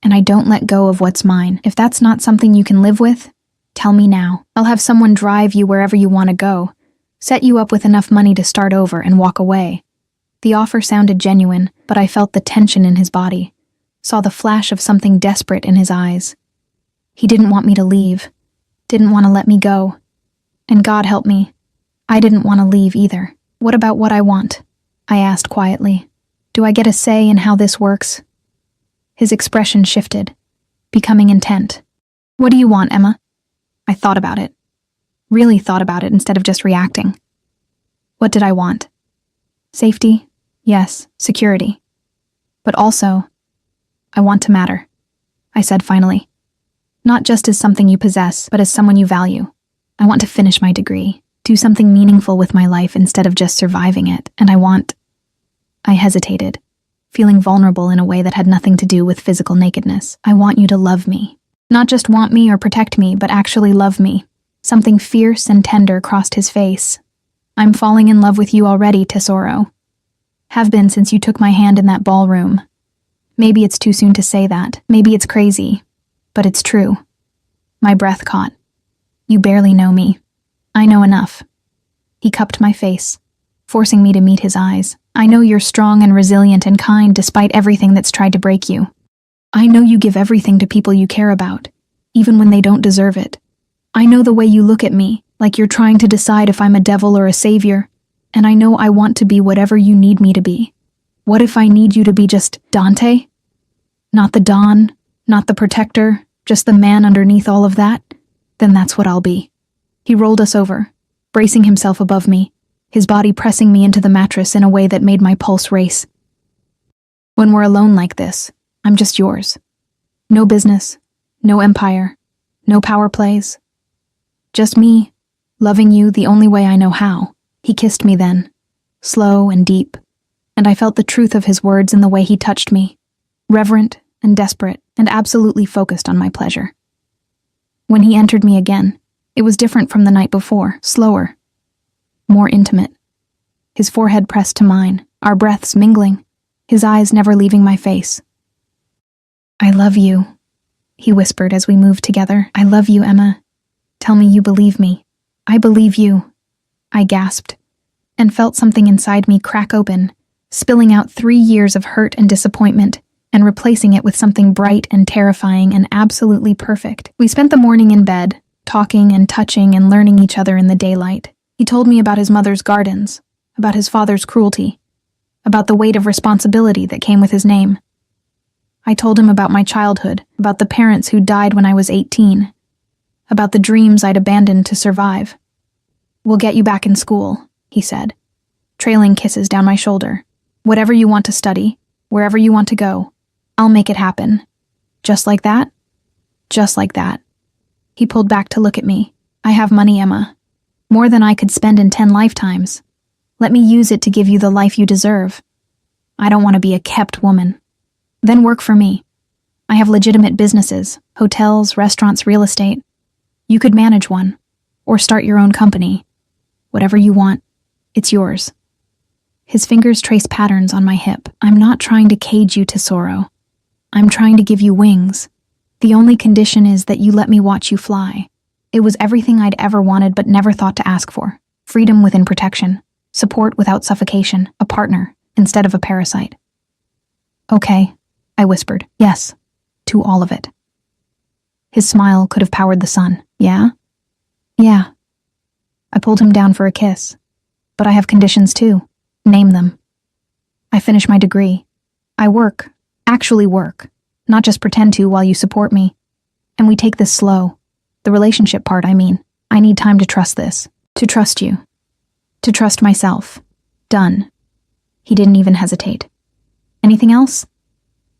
[SPEAKER 1] and I don't let go of what's mine. If that's not something you can live with, tell me now. I'll have someone drive you wherever you want to go, set you up with enough money to start over and walk away." The offer sounded genuine, but I felt the tension in his body, saw the flash of something desperate in his eyes. He didn't want me to leave, didn't want to let me go. And God help me, I didn't want to leave either. "What about what I want?" I asked quietly. "Do I get a say in how this works?" His expression shifted, becoming intent. "What do you want, Emma?" I thought about it. Really thought about it instead of just reacting. What did I want? Safety? Yes, security. But also, I want to matter, I said finally. Not just as something you possess, but as someone you value. I want to finish my degree, do something meaningful with my life instead of just surviving it, and I hesitated, feeling vulnerable in a way that had nothing to do with physical nakedness. "I want you to love me. Not just want me or protect me, but actually love me." Something fierce and tender crossed his face. "I'm falling in love with you already, Tesoro. Have been since you took my hand in that ballroom. Maybe it's too soon to say that. Maybe it's crazy. But it's true." My breath caught. "You barely know me. I know enough." He cupped my face, forcing me to meet his eyes. "I know you're strong and resilient and kind despite everything that's tried to break you. I know you give everything to people you care about, even when they don't deserve it. I know the way you look at me, like you're trying to decide if I'm a devil or a savior, and I know I want to be whatever you need me to be. What if I need you to be just Dante? Not the Don, not the protector, just the man underneath all of that? Then that's what I'll be." He rolled us over, bracing himself above me, his body pressing me into the mattress in a way that made my pulse race. "When we're alone like this, I'm just yours. No business, no empire, no power plays. Just me, loving you the only way I know how." He kissed me then, slow and deep, and I felt the truth of his words in the way he touched me, reverent and desperate and absolutely focused on my pleasure. When he entered me again, it was different from the night before, slower, more intimate. His forehead pressed to mine, our breaths mingling, his eyes never leaving my face. "I love you," he whispered as we moved together. "I love you, Emma. Tell me you believe me." "I believe you," I gasped, and felt something inside me crack open, spilling out 3 years of hurt and disappointment, and replacing it with something bright and terrifying and absolutely perfect. We spent the morning in bed, talking and touching and learning each other in the daylight. He told me about his mother's gardens, about his father's cruelty, about the weight of responsibility that came with his name. I told him about my childhood, about the parents who died when I was 18, about the dreams I'd abandoned to survive. "We'll get you back in school," he said, trailing kisses down my shoulder. "Whatever you want to study, wherever you want to go, I'll make it happen." "Just like that?" "Just like that." He pulled back to look at me. "I have money, Emma. More than I could spend in 10 lifetimes. Let me use it to give you the life you deserve. I don't want to be a kept woman. Then work for me. I have legitimate businesses, hotels, restaurants, real estate. You could manage one, or start your own company. Whatever you want, it's yours. His fingers trace patterns on my hip. I'm not trying to cage you to sorrow. I'm trying to give you wings. The only condition is that you let me watch you fly. It was everything I'd ever wanted but never thought to ask for. Freedom within protection. Support without suffocation. A partner instead of a parasite. Okay, I whispered. Yes, to all of it. His smile could have powered the sun. Yeah? Yeah. I pulled him down for a kiss. But I have conditions too. Name them. I finish my degree. I work. Actually work. Not just pretend to while you support me. And we take this slow. The relationship part, I mean. I need time to trust this. To trust you. To trust myself. Done. He didn't even hesitate. Anything else?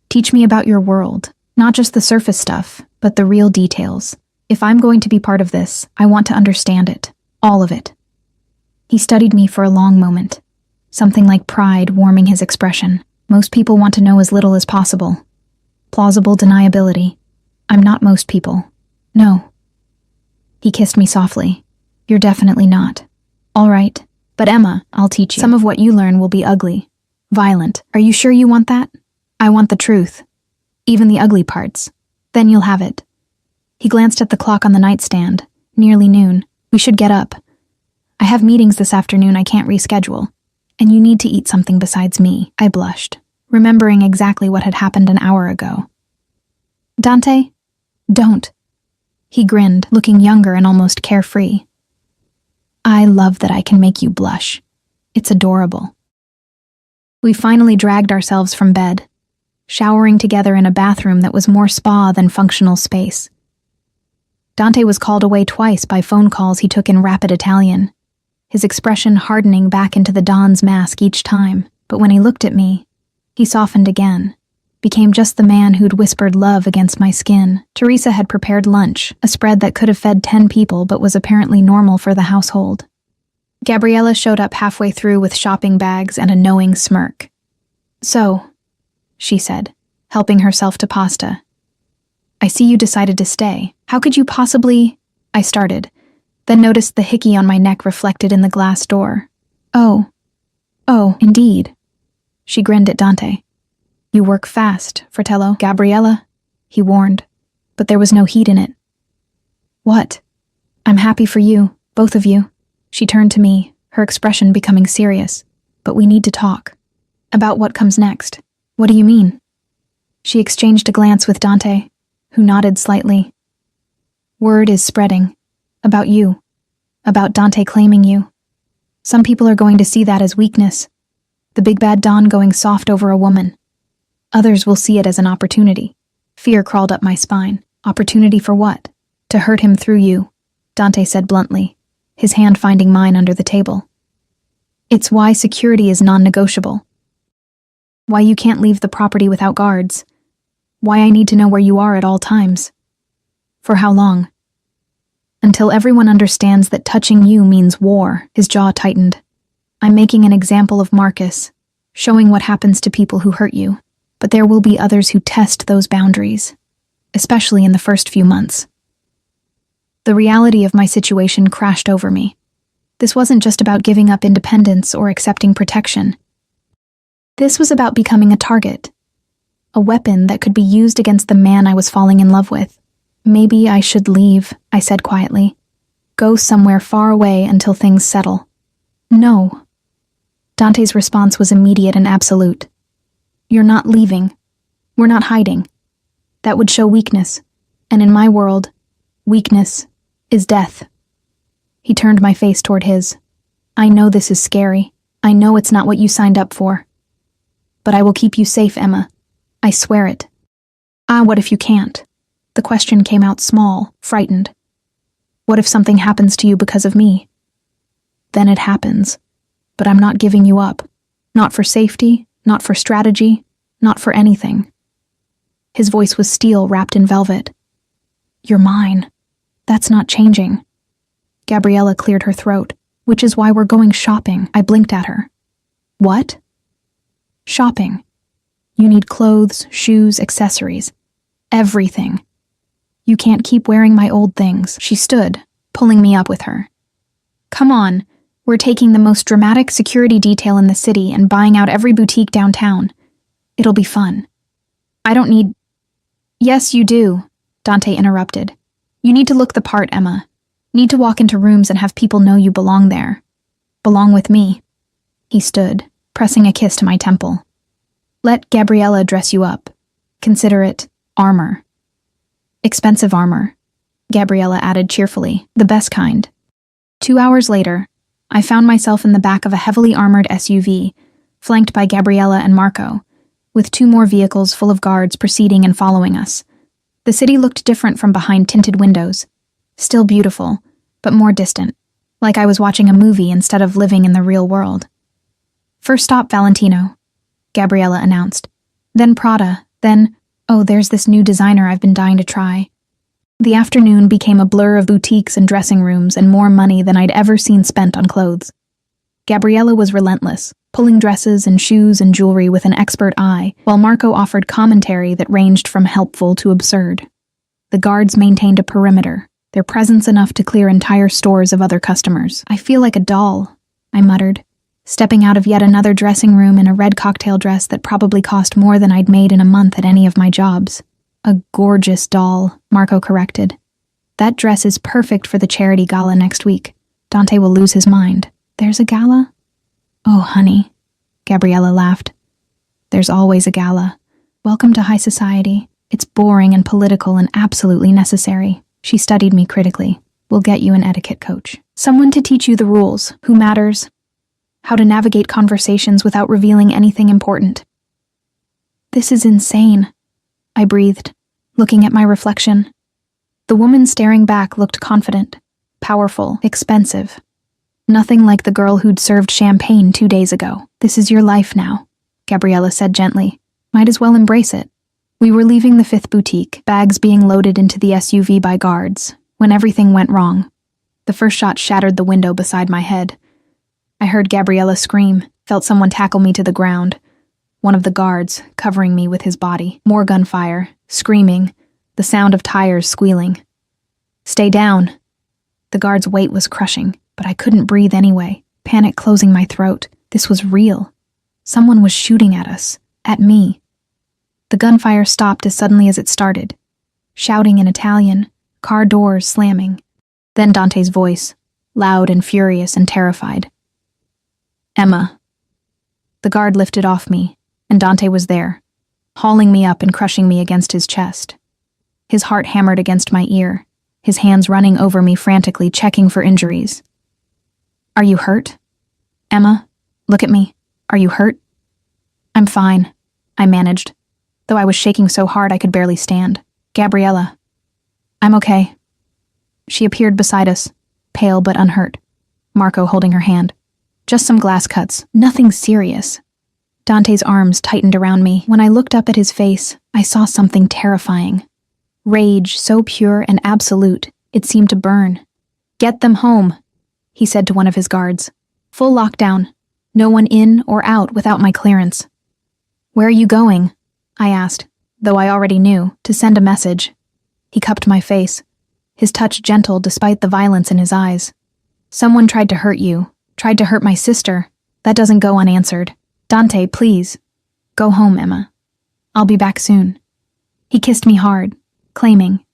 [SPEAKER 1] Teach me about your world. Not just the surface stuff, but the real details. If I'm going to be part of this, I want to understand it. All of it. He studied me for a long moment. Something like pride warming his expression. Most people want to know as little as possible. Plausible deniability. I'm not most people. No. He kissed me softly. You're definitely not. All right. But Emma, I'll teach you. Some of what you learn will be ugly. Violent. Are you sure you want that? I want the truth. Even the ugly parts. Then you'll have it. He glanced at the clock on the nightstand. Nearly noon. We should get up. I have meetings this afternoon I can't reschedule. And you need to eat something besides me. I blushed, remembering exactly what had happened an hour ago. Dante? Don't. He grinned, looking younger and almost carefree. I love that I can make you blush. It's adorable. We finally dragged ourselves from bed, showering together in a bathroom that was more spa than functional space. Dante was called away twice by phone calls he took in rapid Italian, his expression hardening back into the Don's mask each time. But when he looked at me, he softened again, became just the man who'd whispered love against my skin. Teresa had prepared lunch, a spread that could have fed 10 people but was apparently normal for the household. Gabriella showed up halfway through with shopping bags and a knowing smirk. So, she said, helping herself to pasta. I see you decided to stay. How could you possibly... I started, then noticed the hickey on my neck reflected in the glass door. Oh, indeed. She grinned at Dante. You work fast, Fratello. Gabriella, he warned, but there was no heat in it. What? I'm happy for you, both of you. She turned to me, her expression becoming serious. But we need to talk. About what comes next. What do you mean? She exchanged a glance with Dante, who nodded slightly. Word is spreading. About you. About Dante claiming you. Some people are going to see that as weakness. The big bad Don going soft over a woman. Others will see it as an opportunity. Fear crawled up my spine. Opportunity for what? To hurt him through you, Dante said bluntly, his hand finding mine under the table. It's why security is non-negotiable. Why you can't leave the property without guards. Why I need to know where you are at all times. For how long? Until everyone understands that touching you means war. His jaw tightened. I'm making an example of Marcus, showing what happens to people who hurt you. But there will be others who test those boundaries, especially in the first few months. The reality of my situation crashed over me. This wasn't just about giving up independence or accepting protection. This was about becoming a target, a weapon that could be used against the man I was falling in love with. Maybe I should leave, I said quietly. Go somewhere far away until things settle. No. Dante's response was immediate and absolute. You're not leaving. We're not hiding. That would show weakness. And in my world, weakness is death. He turned my face toward his. I know this is scary. I know it's not what you signed up for. But I will keep you safe, Emma. I swear it. What if you can't? The question came out small, frightened. What if something happens to you because of me? Then it happens. But I'm not giving you up. Not for safety, not for strategy, not for anything. His voice was steel wrapped in velvet. You're mine. That's not changing. Gabriella cleared her throat. Which is why we're going shopping. I blinked at her. What? Shopping. You need clothes, shoes, accessories. Everything. You can't keep wearing my old things. She stood, pulling me up with her. Come on. We're taking the most dramatic security detail in the city and buying out every boutique downtown. It'll be fun. I don't need... Yes, you do, Dante interrupted. You need to look the part, Emma. Need to walk into rooms and have people know you belong there. Belong with me. He stood, pressing a kiss to my temple. Let Gabriella dress you up. Consider it armor. Expensive armor, Gabriella added cheerfully, the best kind. 2 hours later, I found myself in the back of a heavily armored SUV, flanked by Gabriella and Marco, with 2 more vehicles full of guards preceding and following us. The city looked different from behind tinted windows. Still beautiful, but more distant, like I was watching a movie instead of living in the real world. First stop, Valentino, Gabriella announced. Then Prada, then, oh, there's this new designer I've been dying to try. The afternoon became a blur of boutiques and dressing rooms and more money than I'd ever seen spent on clothes. Gabriella was relentless, pulling dresses and shoes and jewelry with an expert eye, while Marco offered commentary that ranged from helpful to absurd. The guards maintained a perimeter, their presence enough to clear entire stores of other customers. I feel like a doll, I muttered, stepping out of yet another dressing room in a red cocktail dress that probably cost more than I'd made in a month at any of my jobs. A gorgeous doll, Marco corrected. That dress is perfect for the charity gala next week. Dante will lose his mind. There's a gala? Oh, honey, Gabriella laughed. There's always a gala. Welcome to high society. It's boring and political and absolutely necessary. She studied me critically. We'll get you an etiquette coach. Someone to teach you the rules, who matters, how to navigate conversations without revealing anything important. This is insane, I breathed, looking at my reflection. The woman staring back looked confident, powerful, expensive. Nothing like the girl who'd served champagne 2 days ago. This is your life now, Gabriella said gently. Might as well embrace it. We were leaving the 5th boutique, bags being loaded into the SUV by guards, when everything went wrong. The first shot shattered the window beside my head. I heard Gabriella scream, felt someone tackle me to the ground. One of the guards, covering me with his body. More gunfire, screaming, the sound of tires squealing. Stay down. The guard's weight was crushing, but I couldn't breathe anyway, panic closing my throat. This was real. Someone was shooting at us, at me. The gunfire stopped as suddenly as it started, shouting in Italian, car doors slamming. Then Dante's voice, loud and furious and terrified. Emma. The guard lifted off me, and Dante was there, hauling me up and crushing me against his chest. His heart hammered against my ear, his hands running over me frantically, checking for injuries. Are you hurt? Emma, look at me. Are you hurt? I'm fine, I managed, though I was shaking so hard I could barely stand. Gabriella. I'm okay. She appeared beside us, pale but unhurt, Marco holding her hand. Just some glass cuts, nothing serious. Dante's arms tightened around me. When I looked up at his face, I saw something terrifying. Rage so pure and absolute, it seemed to burn. Get them home, he said to one of his guards. Full lockdown. No one in or out without my clearance. Where are you going? I asked, though I already knew, to send a message. He cupped my face, his touch gentle despite the violence in his eyes. Someone tried to hurt you, tried to hurt my sister. That doesn't go unanswered. Dante, please. Go home, Emma. I'll be back soon. He kissed me hard, claiming,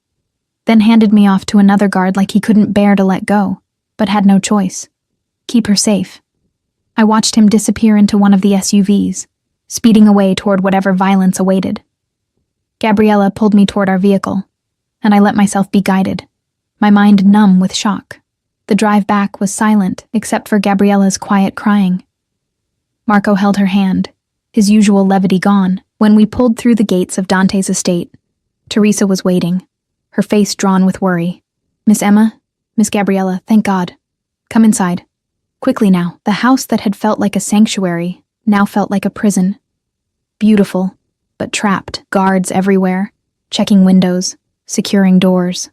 [SPEAKER 1] then handed me off to another guard like he couldn't bear to let go, but had no choice. Keep her safe. I watched him disappear into one of the SUVs, speeding away toward whatever violence awaited. Gabriella pulled me toward our vehicle, and I let myself be guided, my mind numb with shock. The drive back was silent, except for Gabriella's quiet crying. Marco held her hand, his usual levity gone. When we pulled through the gates of Dante's estate, Teresa was waiting, her face drawn with worry. Miss Emma? Miss Gabriella, thank God. Come inside. Quickly now. The house that had felt like a sanctuary now felt like a prison. Beautiful, but trapped. Guards everywhere, checking windows, securing doors.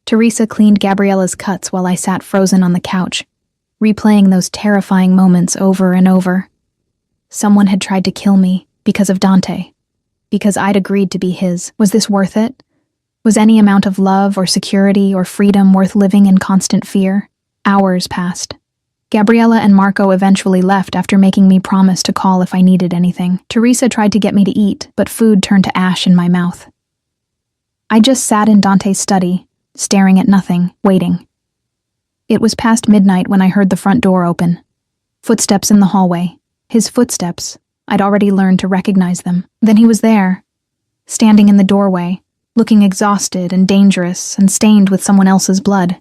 [SPEAKER 1] Teresa cleaned Gabriella's cuts while I sat frozen on the couch, replaying those terrifying moments over and over. Someone had tried to kill me because of Dante, because I'd agreed to be his. Was this worth it? Was any amount of love or security or freedom worth living in constant fear? Hours passed. Gabriella and Marco eventually left after making me promise to call if I needed anything. Teresa tried to get me to eat, but food turned to ash in my mouth. I just sat in Dante's study, staring at nothing, waiting. It was past midnight when I heard the front door open. Footsteps in the hallway. His footsteps. I'd already learned to recognize them. Then he was there, standing in the doorway, looking exhausted and dangerous and stained with someone else's blood.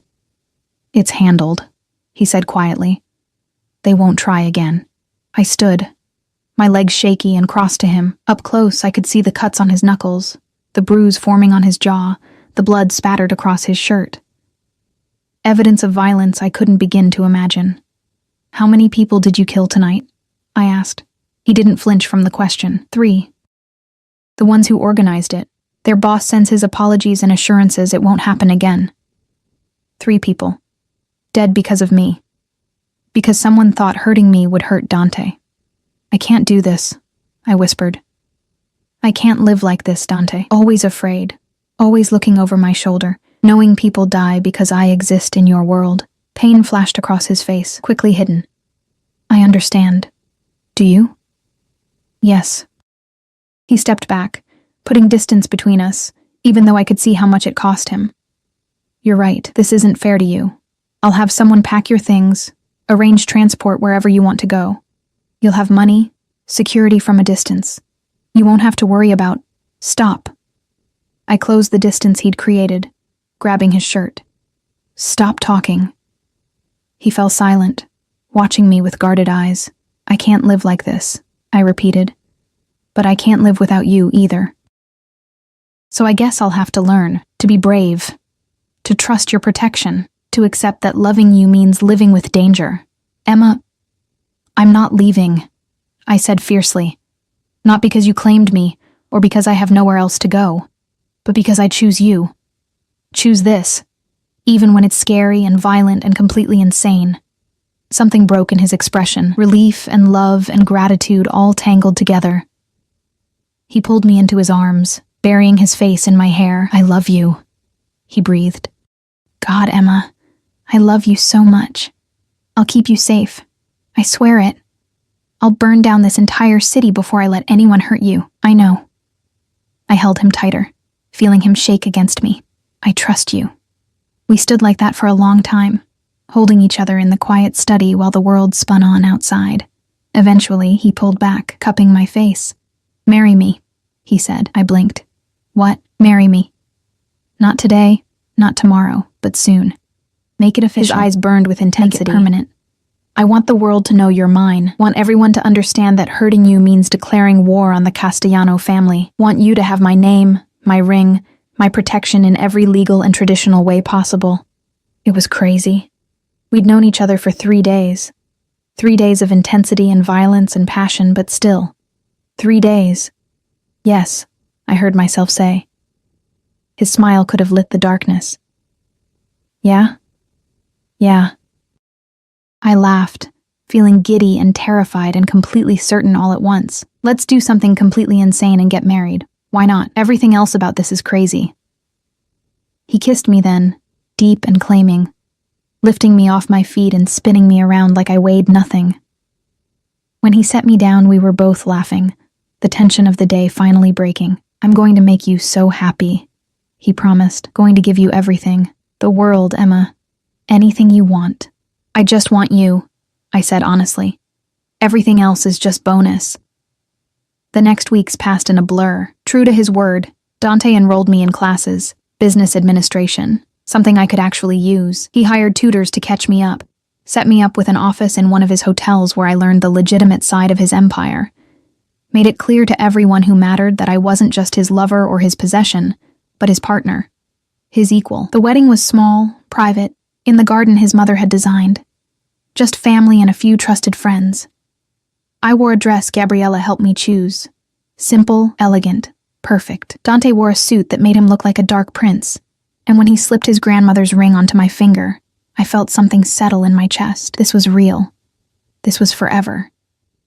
[SPEAKER 1] "It's handled," he said quietly. "They won't try again." I stood, my legs shaky and crossed to him. Up close, I could see the cuts on his knuckles, the bruise forming on his jaw, the blood spattered across his shirt. Evidence of violence I couldn't begin to imagine. "How many people did you kill tonight?" I asked. He didn't flinch from the question. 3. The ones who organized it. Their boss sends his apologies and assurances it won't happen again. 3 people. Dead because of me. Because someone thought hurting me would hurt Dante. "I can't do this," I whispered. "I can't live like this, Dante. Always afraid. Always looking over my shoulder, knowing people die because I exist in your world." Pain flashed across his face, quickly hidden. "I understand. Do you?" "Yes." He stepped back, putting distance between us, even though I could see how much it cost him. "You're right. This isn't fair to you. I'll have someone pack your things, arrange transport wherever you want to go. You'll have money, security from a distance. You won't have to worry about—" "Stop." I closed the distance he'd created, grabbing his shirt. "Stop talking." He fell silent, watching me with guarded eyes. "I can't live like this," I repeated. "But I can't live without you either. So I guess I'll have to learn to be brave, to trust your protection, to accept that loving you means living with danger. Emma, I'm not leaving," I said fiercely. "Not because you claimed me, or because I have nowhere else to go, but because I choose you. Choose this, even when it's scary and violent and completely insane." Something broke in his expression, relief and love and gratitude all tangled together. He pulled me into his arms, burying his face in my hair. "I love you," he breathed. "God, Emma, I love you so much. I'll keep you safe. I swear it. I'll burn down this entire city before I let anyone hurt you. I know." I held him tighter, feeling him shake against me. "I trust you." We stood like that for a long time, holding each other in the quiet study while the world spun on outside. Eventually, he pulled back, cupping my face. "Marry me," he said. I blinked. "What? Marry me?" "Not today, not tomorrow, but soon. Make it official." His eyes burned with intensity. "Make it permanent. I want the world to know you're mine. Want everyone to understand that hurting you means declaring war on the Castellano family. Want you to have my name, my ring, my protection in every legal and traditional way possible." It was crazy. We'd known each other for 3 days. 3 days of intensity and violence and passion, but still. 3 days. "Yes," I heard myself say. His smile could have lit the darkness. "Yeah? Yeah." I laughed, feeling giddy and terrified and completely certain all at once. "Let's do something completely insane and get married. Why not? Everything else about this is crazy." He kissed me then, deep and claiming, lifting me off my feet and spinning me around like I weighed nothing. When he set me down, we were both laughing, the tension of the day finally breaking. "I'm going to make you so happy," he promised. "Going to give you everything. The world, Emma. Anything you want. I just want you," I said honestly. "Everything else is just bonus." The next weeks passed in a blur. True to his word, Dante enrolled me in classes, business administration, something I could actually use. He hired tutors to catch me up, set me up with an office in one of his hotels where I learned the legitimate side of his empire, made it clear to everyone who mattered that I wasn't just his lover or his possession, but his partner, his equal. The wedding was small, private, in the garden his mother had designed. Just family and a few trusted friends. I wore a dress Gabriella helped me choose. Simple, elegant, perfect. Dante wore a suit that made him look like a dark prince, And when he slipped his grandmother's ring onto my finger, I felt something settle in my chest. This was real. This was forever.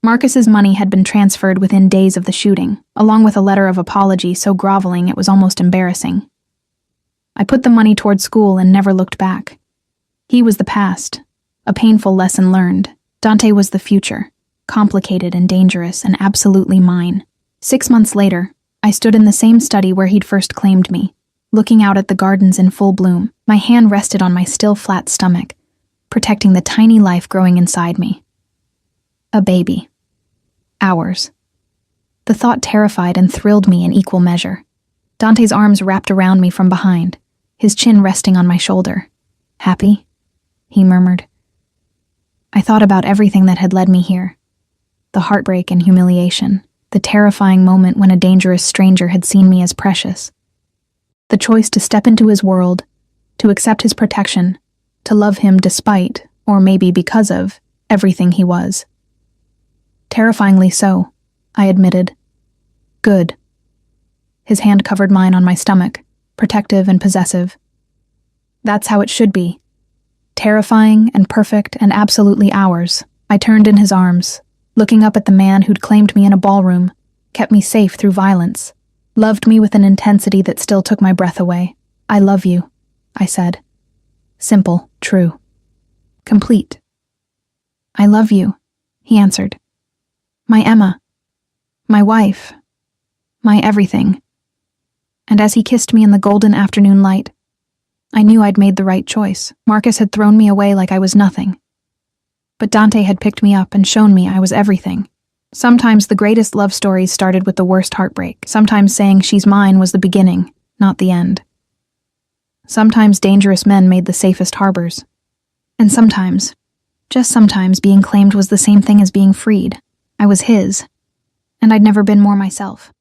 [SPEAKER 1] Marcus's money had been transferred within days of the shooting, along with a letter of apology so groveling it was almost embarrassing. I put the money toward school and never looked back. He was the past, a painful lesson learned. Dante was the future, complicated and dangerous and absolutely mine. 6 months later, I stood in the same study where he'd first claimed me, looking out at the gardens in full bloom. My hand rested on my still flat stomach, protecting the tiny life growing inside me. A baby. Ours. The thought terrified and thrilled me in equal measure. Dante's arms wrapped around me from behind, his chin resting on my shoulder. "Happy?" he murmured. I thought about everything that had led me here. The heartbreak and humiliation, the terrifying moment when a dangerous stranger had seen me as precious. The choice to step into his world, to accept his protection, to love him despite, or maybe because of, everything he was. Terrifyingly so, I admitted. Good. His hand covered mine on my stomach, protective and possessive. That's how it should be. Terrifying and perfect and absolutely ours. I turned in his arms, looking up at the man who'd claimed me in a ballroom, kept me safe through violence, loved me with an intensity that still took my breath away. "I love you," I said. Simple, true. Complete. "I love you," he answered. "My Emma. My wife. My everything." And as he kissed me in the golden afternoon light, I knew I'd made the right choice. Marcus had thrown me away like I was nothing. But Dante had picked me up and shown me I was everything. Sometimes the greatest love stories started with the worst heartbreak. Sometimes saying she's mine was the beginning, not the end. Sometimes dangerous men made the safest harbors. And sometimes, just sometimes, being claimed was the same thing as being freed. I was his, and I'd never been more myself.